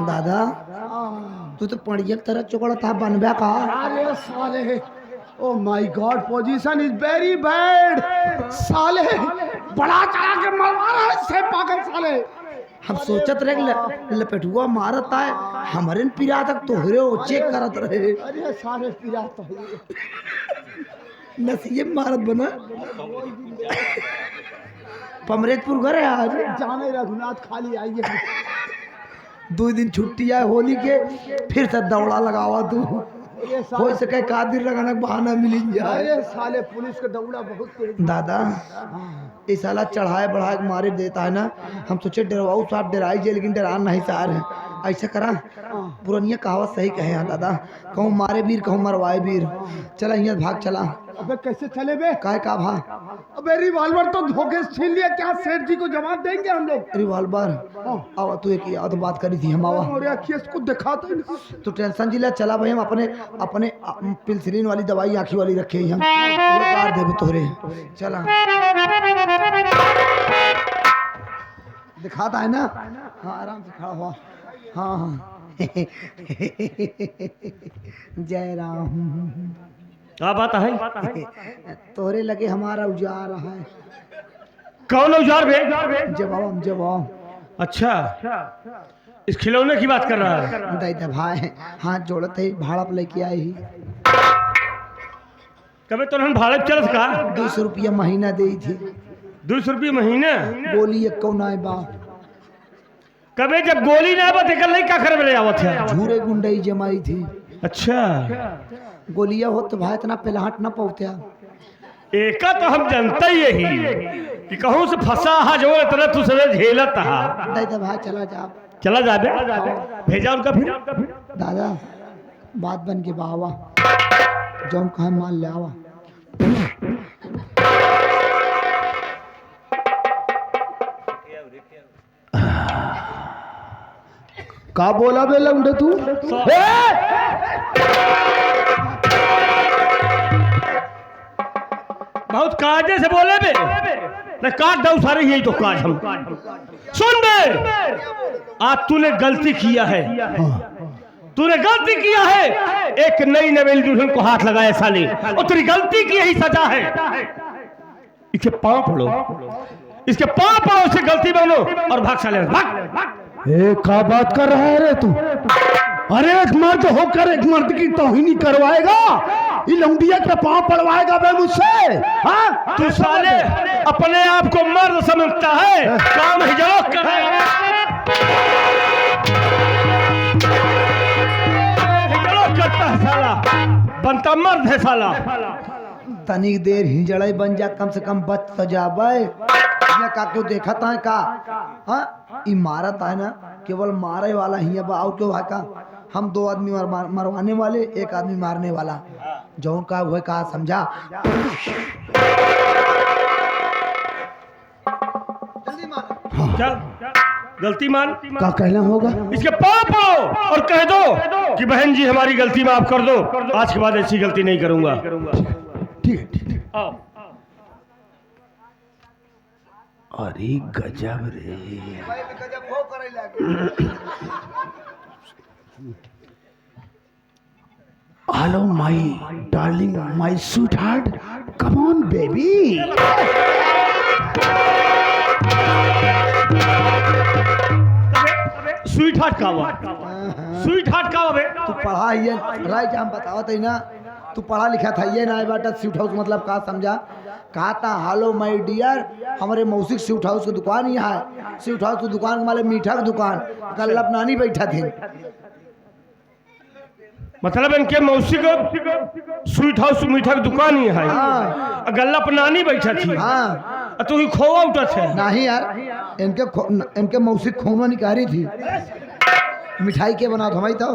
Speaker 1: दादा तू तो पड़िया तरह चुकड़ा था बनबा का।
Speaker 3: अरे साले, oh my God, position is very bad. साले बड़ा चढ़ा के मरवा रहा है से पागल साले।
Speaker 1: हम सोचत रहे लपेटुआ मारत आए हमारे पिरा तक तोहरे वो चेक करत रहे।
Speaker 3: अरे साले पिरा तो
Speaker 1: नसीब मारत बना। पमरेजपुर घर है आज।
Speaker 3: जाने रघुनाथ खाली आइए।
Speaker 1: 2 दिन छुट्टी है होली के, फिर से दौड़ा लगावा तू।
Speaker 3: ये
Speaker 1: हो सके कादिर लगाना बहाना मिल जाए।
Speaker 3: अरे साले पुलिस का दौड़ा बहुत तेज।
Speaker 1: दादा इस साला चढ़ाए बढ़ाए के मारे देता है ना। हम सोचे डरवाऊ साहब डराई जाए, लेकिन डरा नहीं सार है। ऐसा करा पुरानिया कहावत सही कहे हैं दादा, कहूँ मारे वीर कहूँ मरवाए वीर। चला यहाँ भाग चला।
Speaker 3: अबे कैसे चले बे?
Speaker 1: काय का भा
Speaker 3: अबे रिवॉल्वर तो धोखे से छीन लिया, क्या सेठ जी को जवाब देंगे हम लोग?
Speaker 1: रिवॉल्वर आवा तू एक तो बात करी थी हम आवा।
Speaker 3: और केस को दिखा तो नहीं।
Speaker 1: तो टेंशन जिला चला भाई। हम अपने अपने पिल्सिलिन वाली दवाई आँखी वाली रखे हम पूरा कार देवे तोहरे। चला दिखाता है ना। हाँ आराम से खड़ा हुआ। हाँ हाँ जय राम।
Speaker 2: क्या बात है?
Speaker 1: तोहरे लगे हमारा उजार रहा है।
Speaker 2: कौन उजार भे?
Speaker 1: जवाब जवाब।
Speaker 2: अच्छा इस खिलौने की बात कर रहा है?
Speaker 1: दादा भाई हाथ जोड़ते ही भाड़ा पे लेके आए ही।
Speaker 2: कभी तो हम भाड़े पे चलत का?
Speaker 1: 200 रुपया महीना दी थी।
Speaker 2: 200 रुपये महीने?
Speaker 1: बोली एक कौन आए बा।
Speaker 2: कभी जब गोली ना आवत है नहीं का कर ले आवत है?
Speaker 1: झूरे गुंडई जमाई थी।
Speaker 2: अच्छा
Speaker 1: गोलिया हो तो भाई इतना पेलाहट ना पहुँचा।
Speaker 2: एका तो हम जानता ही यही कि कहूँ से फंसा हा जो इतना तुझसे झेलत हा।
Speaker 1: दादा भाई चला जा।
Speaker 2: चला जाबे भेजा उनका फिर।
Speaker 1: दादा बात बन के बावा जो हम कहा मान ले आवा।
Speaker 3: का बोला बे लौंडे तू?
Speaker 2: बहुत कायदे से बोले बे न काट दो सारे यही तो काज हम। सुन बे आज तूने गलती किया है। तूने गलती किया है। एक नई नवेली दुल्हन को हाथ लगाया साले और तेरी गलती की यही सजा है। इसके पांव पड़ो, इसके पांव पड़ो, इससे गलती बनो और भाग साले भाग।
Speaker 3: ए का बात कर रहा है रे तू? अरे एक मर्द होकर एक मर्द की तौहीनी करवाएगा? ये लौंडिया के पांव पड़वाएगा बे मुझसे? हाँ
Speaker 2: तू साले अपने आप को मर्द समझता है, काम ही जरूर करे। जरूर करता है साला, बनता मर्द है साला।
Speaker 1: तनिक देर हिंजड़े बन जा, कम से कम बच तो जाबे। का क्यों देखा था का? हाँ इमारत है ना, केवल मारे वाला ही है और क्यों है का? हम 2 आदमी मरवाने वाले, 1 आदमी मारने वाला। जो का हुआ का समझा?
Speaker 2: चल गलती मान।
Speaker 3: का कहना होगा?
Speaker 2: इसके पाप हो और कह दो कि बहन जी हमारी गलती माफ कर दो, आज के बाद ऐसी गलती नहीं करूंगा।
Speaker 3: ठीक है ठीक है।
Speaker 2: आओ।
Speaker 3: अरे गजब रे। Hello my darling, my sweet heart, come on baby.
Speaker 2: Sweet heart का हुआ? स्वीट हार्ट का हुआ?
Speaker 1: तू पढ़ा ये राइट हम बतावत है ना। तू पढ़ा लिखा था ये ना बाटा स्वीट हाउस मतलब का समझा? कहा था हेलो माय डियर, हमारे मौसिक स्वीट हाउस की दुकान ही है। स्वीट हाउस की दुकान के माले मीठा की दुकान, कल्लप नानी बैठा थे।
Speaker 2: मतलब इनके मौसी को स्वीट हाउस मीठा की दुकान ही है।
Speaker 1: हाँ।
Speaker 2: गल्ला पर नानी बैठा थी।
Speaker 1: हाँ
Speaker 2: तू ही खोवा उठा थे।
Speaker 1: नहीं यार, इनके मौसिक खूनवा निकारी थी। मिठाई के बना हमारी तो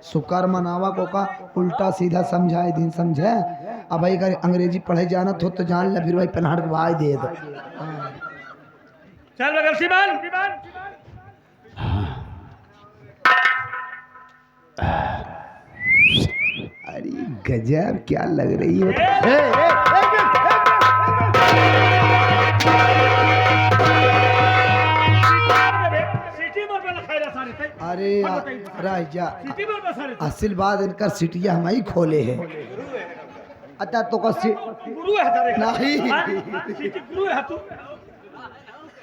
Speaker 1: शुक्र मनावा को का उल्टा सीधा समझाए दिन समझे। अब भाई अगर अंग्रेजी पढ़े जाना तो जान ले, फिर भाई पन्हाड़ के भाई दे दो।
Speaker 2: चल बगल सिबान।
Speaker 3: अरे गजब क्या लग रही है।
Speaker 1: अरे राजा असल बात इनका सिटिया हम ही खोले हैं। अच्छा तो का
Speaker 2: गुरु है तारे
Speaker 1: नहीं।
Speaker 2: सिटी गुरु है तू।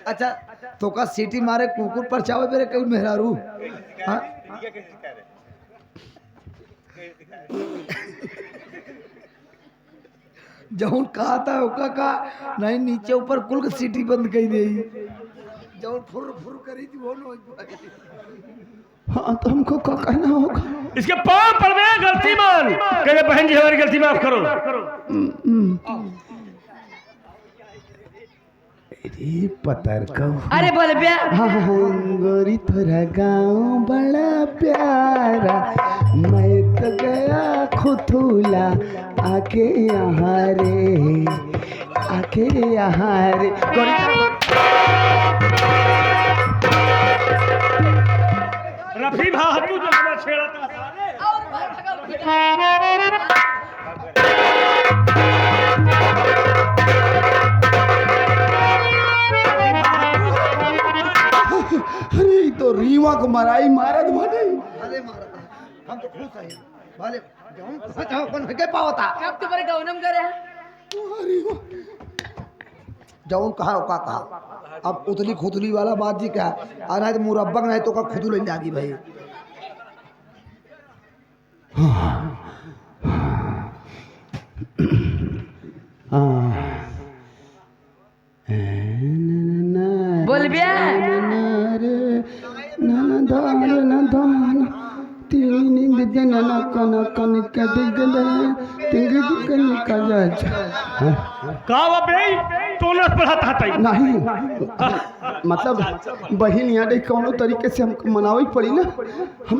Speaker 1: अच्छा तो का सीटी मारे कुकुर पर चावे मेरे कहीं मेहरारू। हाँ जौन कहा था ओका का नहीं, नीचे ऊपर कुल की सीटी बंद कर दी। जौन फुर फुर करी थी वो
Speaker 3: हाँ तो हमको क्या कहना होगा?
Speaker 2: इसके पांव पर में गलती मान कहे बहन जी हमारी गलती माफ करो।
Speaker 3: अरे पतर कहूँ।
Speaker 4: अरे बोल बे।
Speaker 3: हाँ गोरी थोड़ा गाँव बड़ा प्यारा, मैं तो गया खुथूला आके यहाँ रे, आके यहाँ रे।
Speaker 2: रफी भा तू जो हमें छेड़ा था
Speaker 3: अरे तो रीवा को मराई मारत माने।
Speaker 1: अरे मारा हम तो खुश हैं भले जौन जाओ कौन के पावता
Speaker 4: कब तुम्हारे गौनम करे
Speaker 1: जौन कहा ओका कहा। अब उतली खुतली वाला बात जी क्या आ रहा है, तो मुरब्बक नहीं तो का खुदुल जागी भाई।
Speaker 4: बोल बे।
Speaker 2: का बे तोनस पढ़ाता था
Speaker 3: नहीं मतलब बहन यहाँ देख कौनो तरीके से हमको मनावी पड़ी ना। हम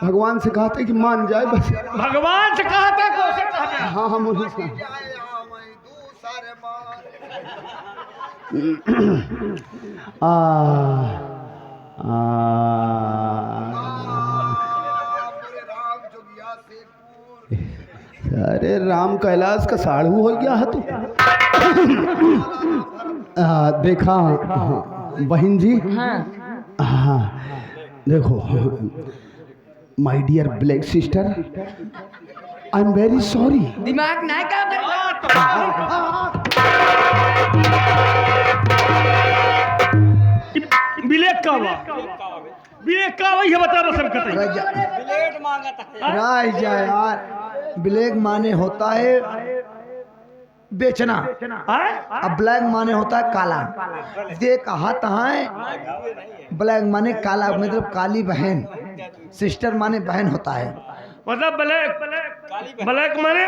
Speaker 3: भगवान से कहा था कि मान जाए बस।
Speaker 2: भगवान से कहा था कौन कहा था?
Speaker 3: हाँ हम उन्हीं से अरे राम कैलाश का साढ़ू हो गया है तू। देखा बहन जी। हाँ देखो my dear black sister, I am very sorry.
Speaker 4: दिमाग ना काम करता।
Speaker 2: बिलेक का हुआ बिलेक का वही बता रहा सब कतई
Speaker 1: ब्लेड मांगता है राजा यार। ब्लैक माने होता है बेचना, अब ब्लैक माने होता है काला। ये कहा है ब्लैक माने काला, मतलब काली बहन। सिस्टर माने बहन होता है,
Speaker 2: मतलब ब्लैक माने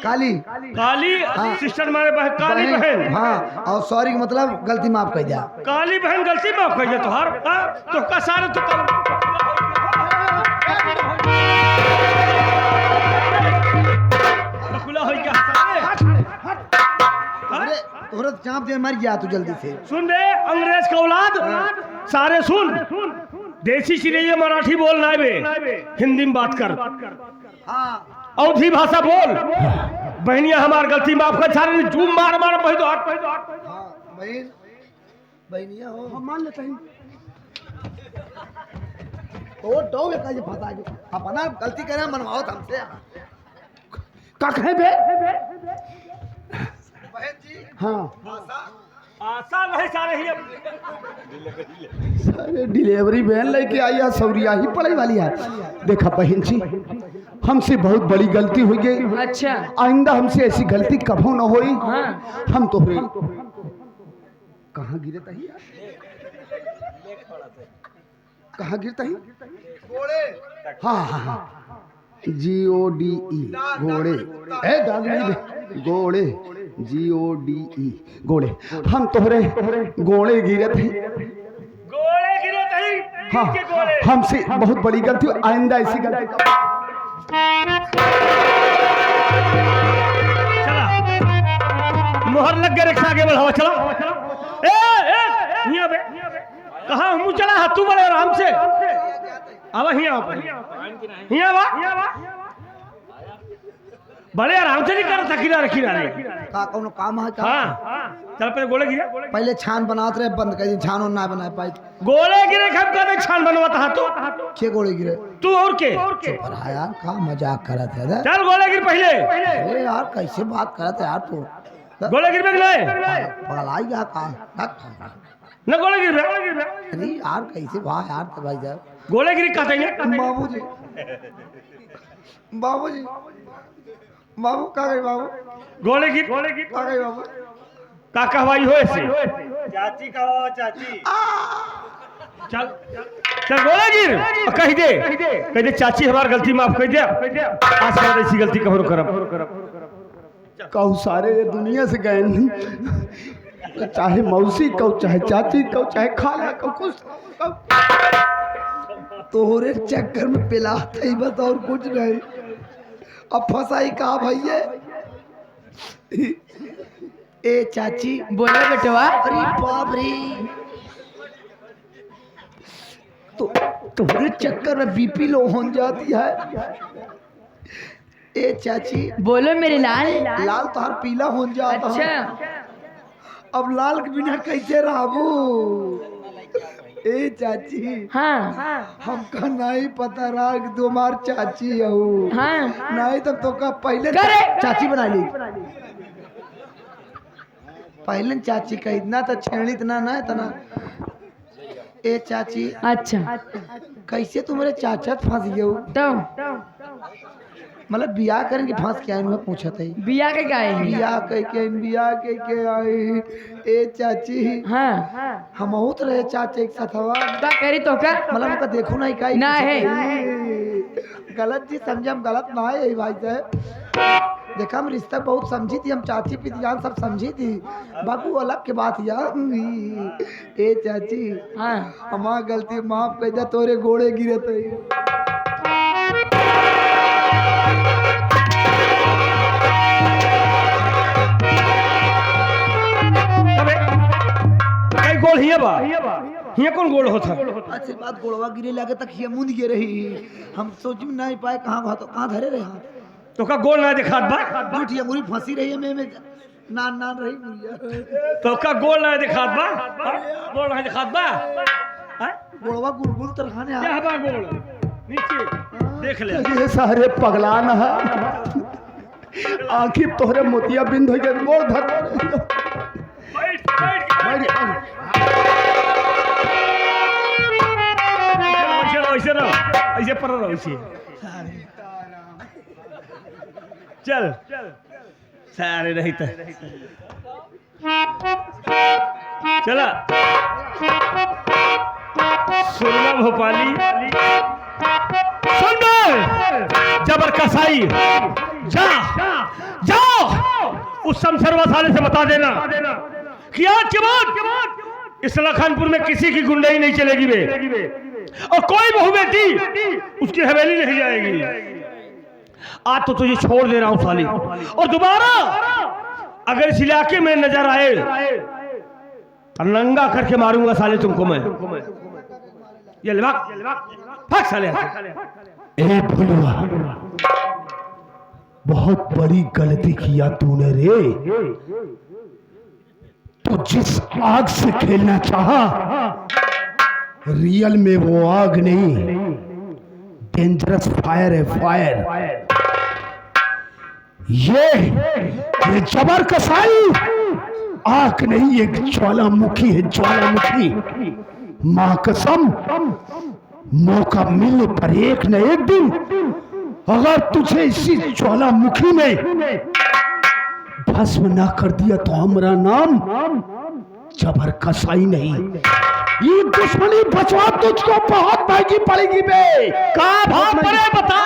Speaker 1: काली
Speaker 2: काली।
Speaker 1: हाँ।
Speaker 2: सिस्टर माने काली बहन।
Speaker 1: हाँ और सॉरी मतलब गलती माफ कर दिया।
Speaker 2: काली बहन गलती माफ कर दिया तुहार। तो का सारे तो खुला हो क्या?
Speaker 1: अरे तुरंत चाँप दे मर गया तू जल्दी से।
Speaker 2: सुन बे अंग्रेज का औलाद सारे सुन। देसी चिड़ैया मराठी बोलना है बे, हिंदी में बात कर।
Speaker 1: हाँ
Speaker 2: अवधी भाषा बोल। बहनिया हमार गलती माफ कर। सारे झूम मार मार पही तो हट।
Speaker 1: हाँ बहन बहनिया हो हम मान लेते हैं। तो दो का ये फंसा जो अपना गलती करे मनवाओ हमसे।
Speaker 3: का कहे बे?
Speaker 1: बहन जी
Speaker 3: हाँ
Speaker 2: आशा नहीं सारे ही
Speaker 3: सारे डिलीवरी वैन लेके आई है, सौरिया ही पड़े वाली है। देखा बहन जी हमसे बहुत बड़ी गलती हुई गई।
Speaker 4: अच्छा
Speaker 3: आइंदा हमसे ऐसी गलती कभो न होई।
Speaker 4: हाँ
Speaker 3: हम तोहरे कहाँ गिरे तही, कहाँ गिरता ही? हाँ हाँ हाँ, GODE घोड़े, घोड़े GODE घोड़े। हम तोहरे घोड़े गिरे थे।
Speaker 2: गोले गिरे तही
Speaker 3: हाँ,
Speaker 2: के गोले।
Speaker 3: हमसे बहुत बड़ी गलती हुई, आइंदा ऐसी गलती।
Speaker 2: चला मोहर लग गए, रिक्शा आगे बढ़ावा। चला ए हिया बे, कहाँ हम चला है तू बड़े आराम से अब हिया हिया बा बड़े आराम से नहीं कर था किनारे किनारे।
Speaker 1: का कोनो काम है का?
Speaker 2: हाँ चल पहले गोले गिरे,
Speaker 1: पहले छान बनाते रहे, बंद कर दी, छान और ना बना पाई।
Speaker 2: गोले गिरे खब कर छान बनवाता है तू
Speaker 1: के गोले गिरे?
Speaker 2: तू और के
Speaker 1: पर हाँ यार, का मजाक करा था।
Speaker 2: चल गोले गिर पहले।
Speaker 1: अरे यार कैसे बात करा था यार तू?
Speaker 2: गोले गिर बेगले
Speaker 1: पगलाई गया का?
Speaker 2: न गोले गिर बे।
Speaker 1: अरे यार कैसे वाह यार तो भाई साहब।
Speaker 2: गोले गिरी कहते हैं
Speaker 1: बाबूजी, बाबूजी, बाबू का गए बाबू?
Speaker 2: गोले गिर
Speaker 1: का गए बाबू?
Speaker 2: का कहवाई हो ऐसे।
Speaker 5: चाची का चाची
Speaker 2: चल चल गोले गिर और कह दे चाची हमार गलती माफ कर दे, आज के बाद ऐसी गलती कभी करब।
Speaker 3: कहू सारे ये दुनिया से गए नहीं, चाहे मौसी कहू, चाहे चाची कहू, चाहे खाला कहू, कुछ कहू।
Speaker 1: तोहरे चक्कर में पिला था बस और कुछ नहीं। अब फंसाई का भैया? ए चाची,
Speaker 4: बोलो बेटवा।
Speaker 1: अरे बाप रे, तो तोहरे चक्कर में बीपी लो हो जाती है। ए चाची,
Speaker 4: बोलो मेरे लाल।
Speaker 1: लाल तोहर पीला हो जाता है।
Speaker 4: अच्छा
Speaker 1: अब लाल के बिना कैसे रहबू? ए चाची,
Speaker 4: हाँ
Speaker 1: हमका नहीं पता रहा कि तुम्हार चाची हो।
Speaker 4: हाँ
Speaker 1: नहीं तब तो का पहले
Speaker 4: करे।
Speaker 1: चाची बना ली। पहले चाची का इतना तो छेड़ी इतना ना इतना। ए चाची,
Speaker 4: अच्छा
Speaker 1: कैसे तुम्हारे चाचा फंस गए?
Speaker 4: तो
Speaker 1: मतलब बियाह करें कि फंस के आए? मैं पूछा था
Speaker 4: बिया के गाय हैं।
Speaker 1: बियाह के आए। ए चाची,
Speaker 4: हाँ
Speaker 1: हम तो रहे चाचे एक साथ हवा,
Speaker 4: का करी तो का
Speaker 1: मतलब उनका देखो नहीं का
Speaker 4: ना है।
Speaker 1: गलत चीज समझे, हम गलत ना है भाई साहब। देखा हम रिश्ता बहुत समझी थी, हम चाची पितियान सब समझी थी, बाबू अलग के बात यार। ए चाची,
Speaker 4: हाँ
Speaker 1: हमार गलती माफ कर दे, तोरे गोड़े गिरे थे।
Speaker 2: कई गोल हिया बा, हिया कौन गोल होता?
Speaker 1: अच्छी बात, गोड़वा गिरे लगे तक ये मुंद गे रही। हम सोच में नहीं पाए कहाँ तो कहाँ धरे रहे हाथ।
Speaker 2: तो का गोल ना दिखात बा,
Speaker 1: झूठी अंगूरी फंसी रही है में नान नान रही मुझे।
Speaker 2: तो का गोल ना दिखात बा, गोल ना दिखात बा।
Speaker 1: गोड़वा गुलगुल तरहाने
Speaker 2: क्या बा गोल नीचे देख ले।
Speaker 3: ये सारे पगलान है, आखिर तोहरे मोतिया बिंद हो गए, मोड़ धर।
Speaker 2: ऐसे रहो, ऐसे पर रहो, ऐसे चल सारे नहीं तो चला। सुनना भोपाली, सुन जबर कसाई, जा जाओ उस शमशेरवा साले से बता देना कि आज के बाद इस लखनपुर में किसी की गुंडाई नहीं चलेगी बे, और कोई बहू बेटी उसकी हवेली नहीं जाएगी। आज तो तुझे छोड़ दे रहा हूं साली, और दोबारा अगर इस इलाके में नजर आए तो नंगा करके मारूंगा साले तुमको मैं। ये ले भाग साले।
Speaker 3: ए भुलवा, बहुत बड़ी गलती किया तूने रे। तो जिस आग से खेलना चाहा, रियल में वो आग नहीं, डेंजरस फायर है, फायर। ये जबर कसाई आग नहीं, एक ज्वालामुखी है, ज्वालामुखी। मां कसम, मौका मिलने पर एक न एक दिन अगर तुझे इसी ज्वालामुखी में भस्म ना कर दिया तो हमारा नाम जबर कसाई नहीं। ये दुश्मनी बचवा तुझको बहुत महंगी पड़ेगी बे।
Speaker 2: कहाँ भाग पड़े बता।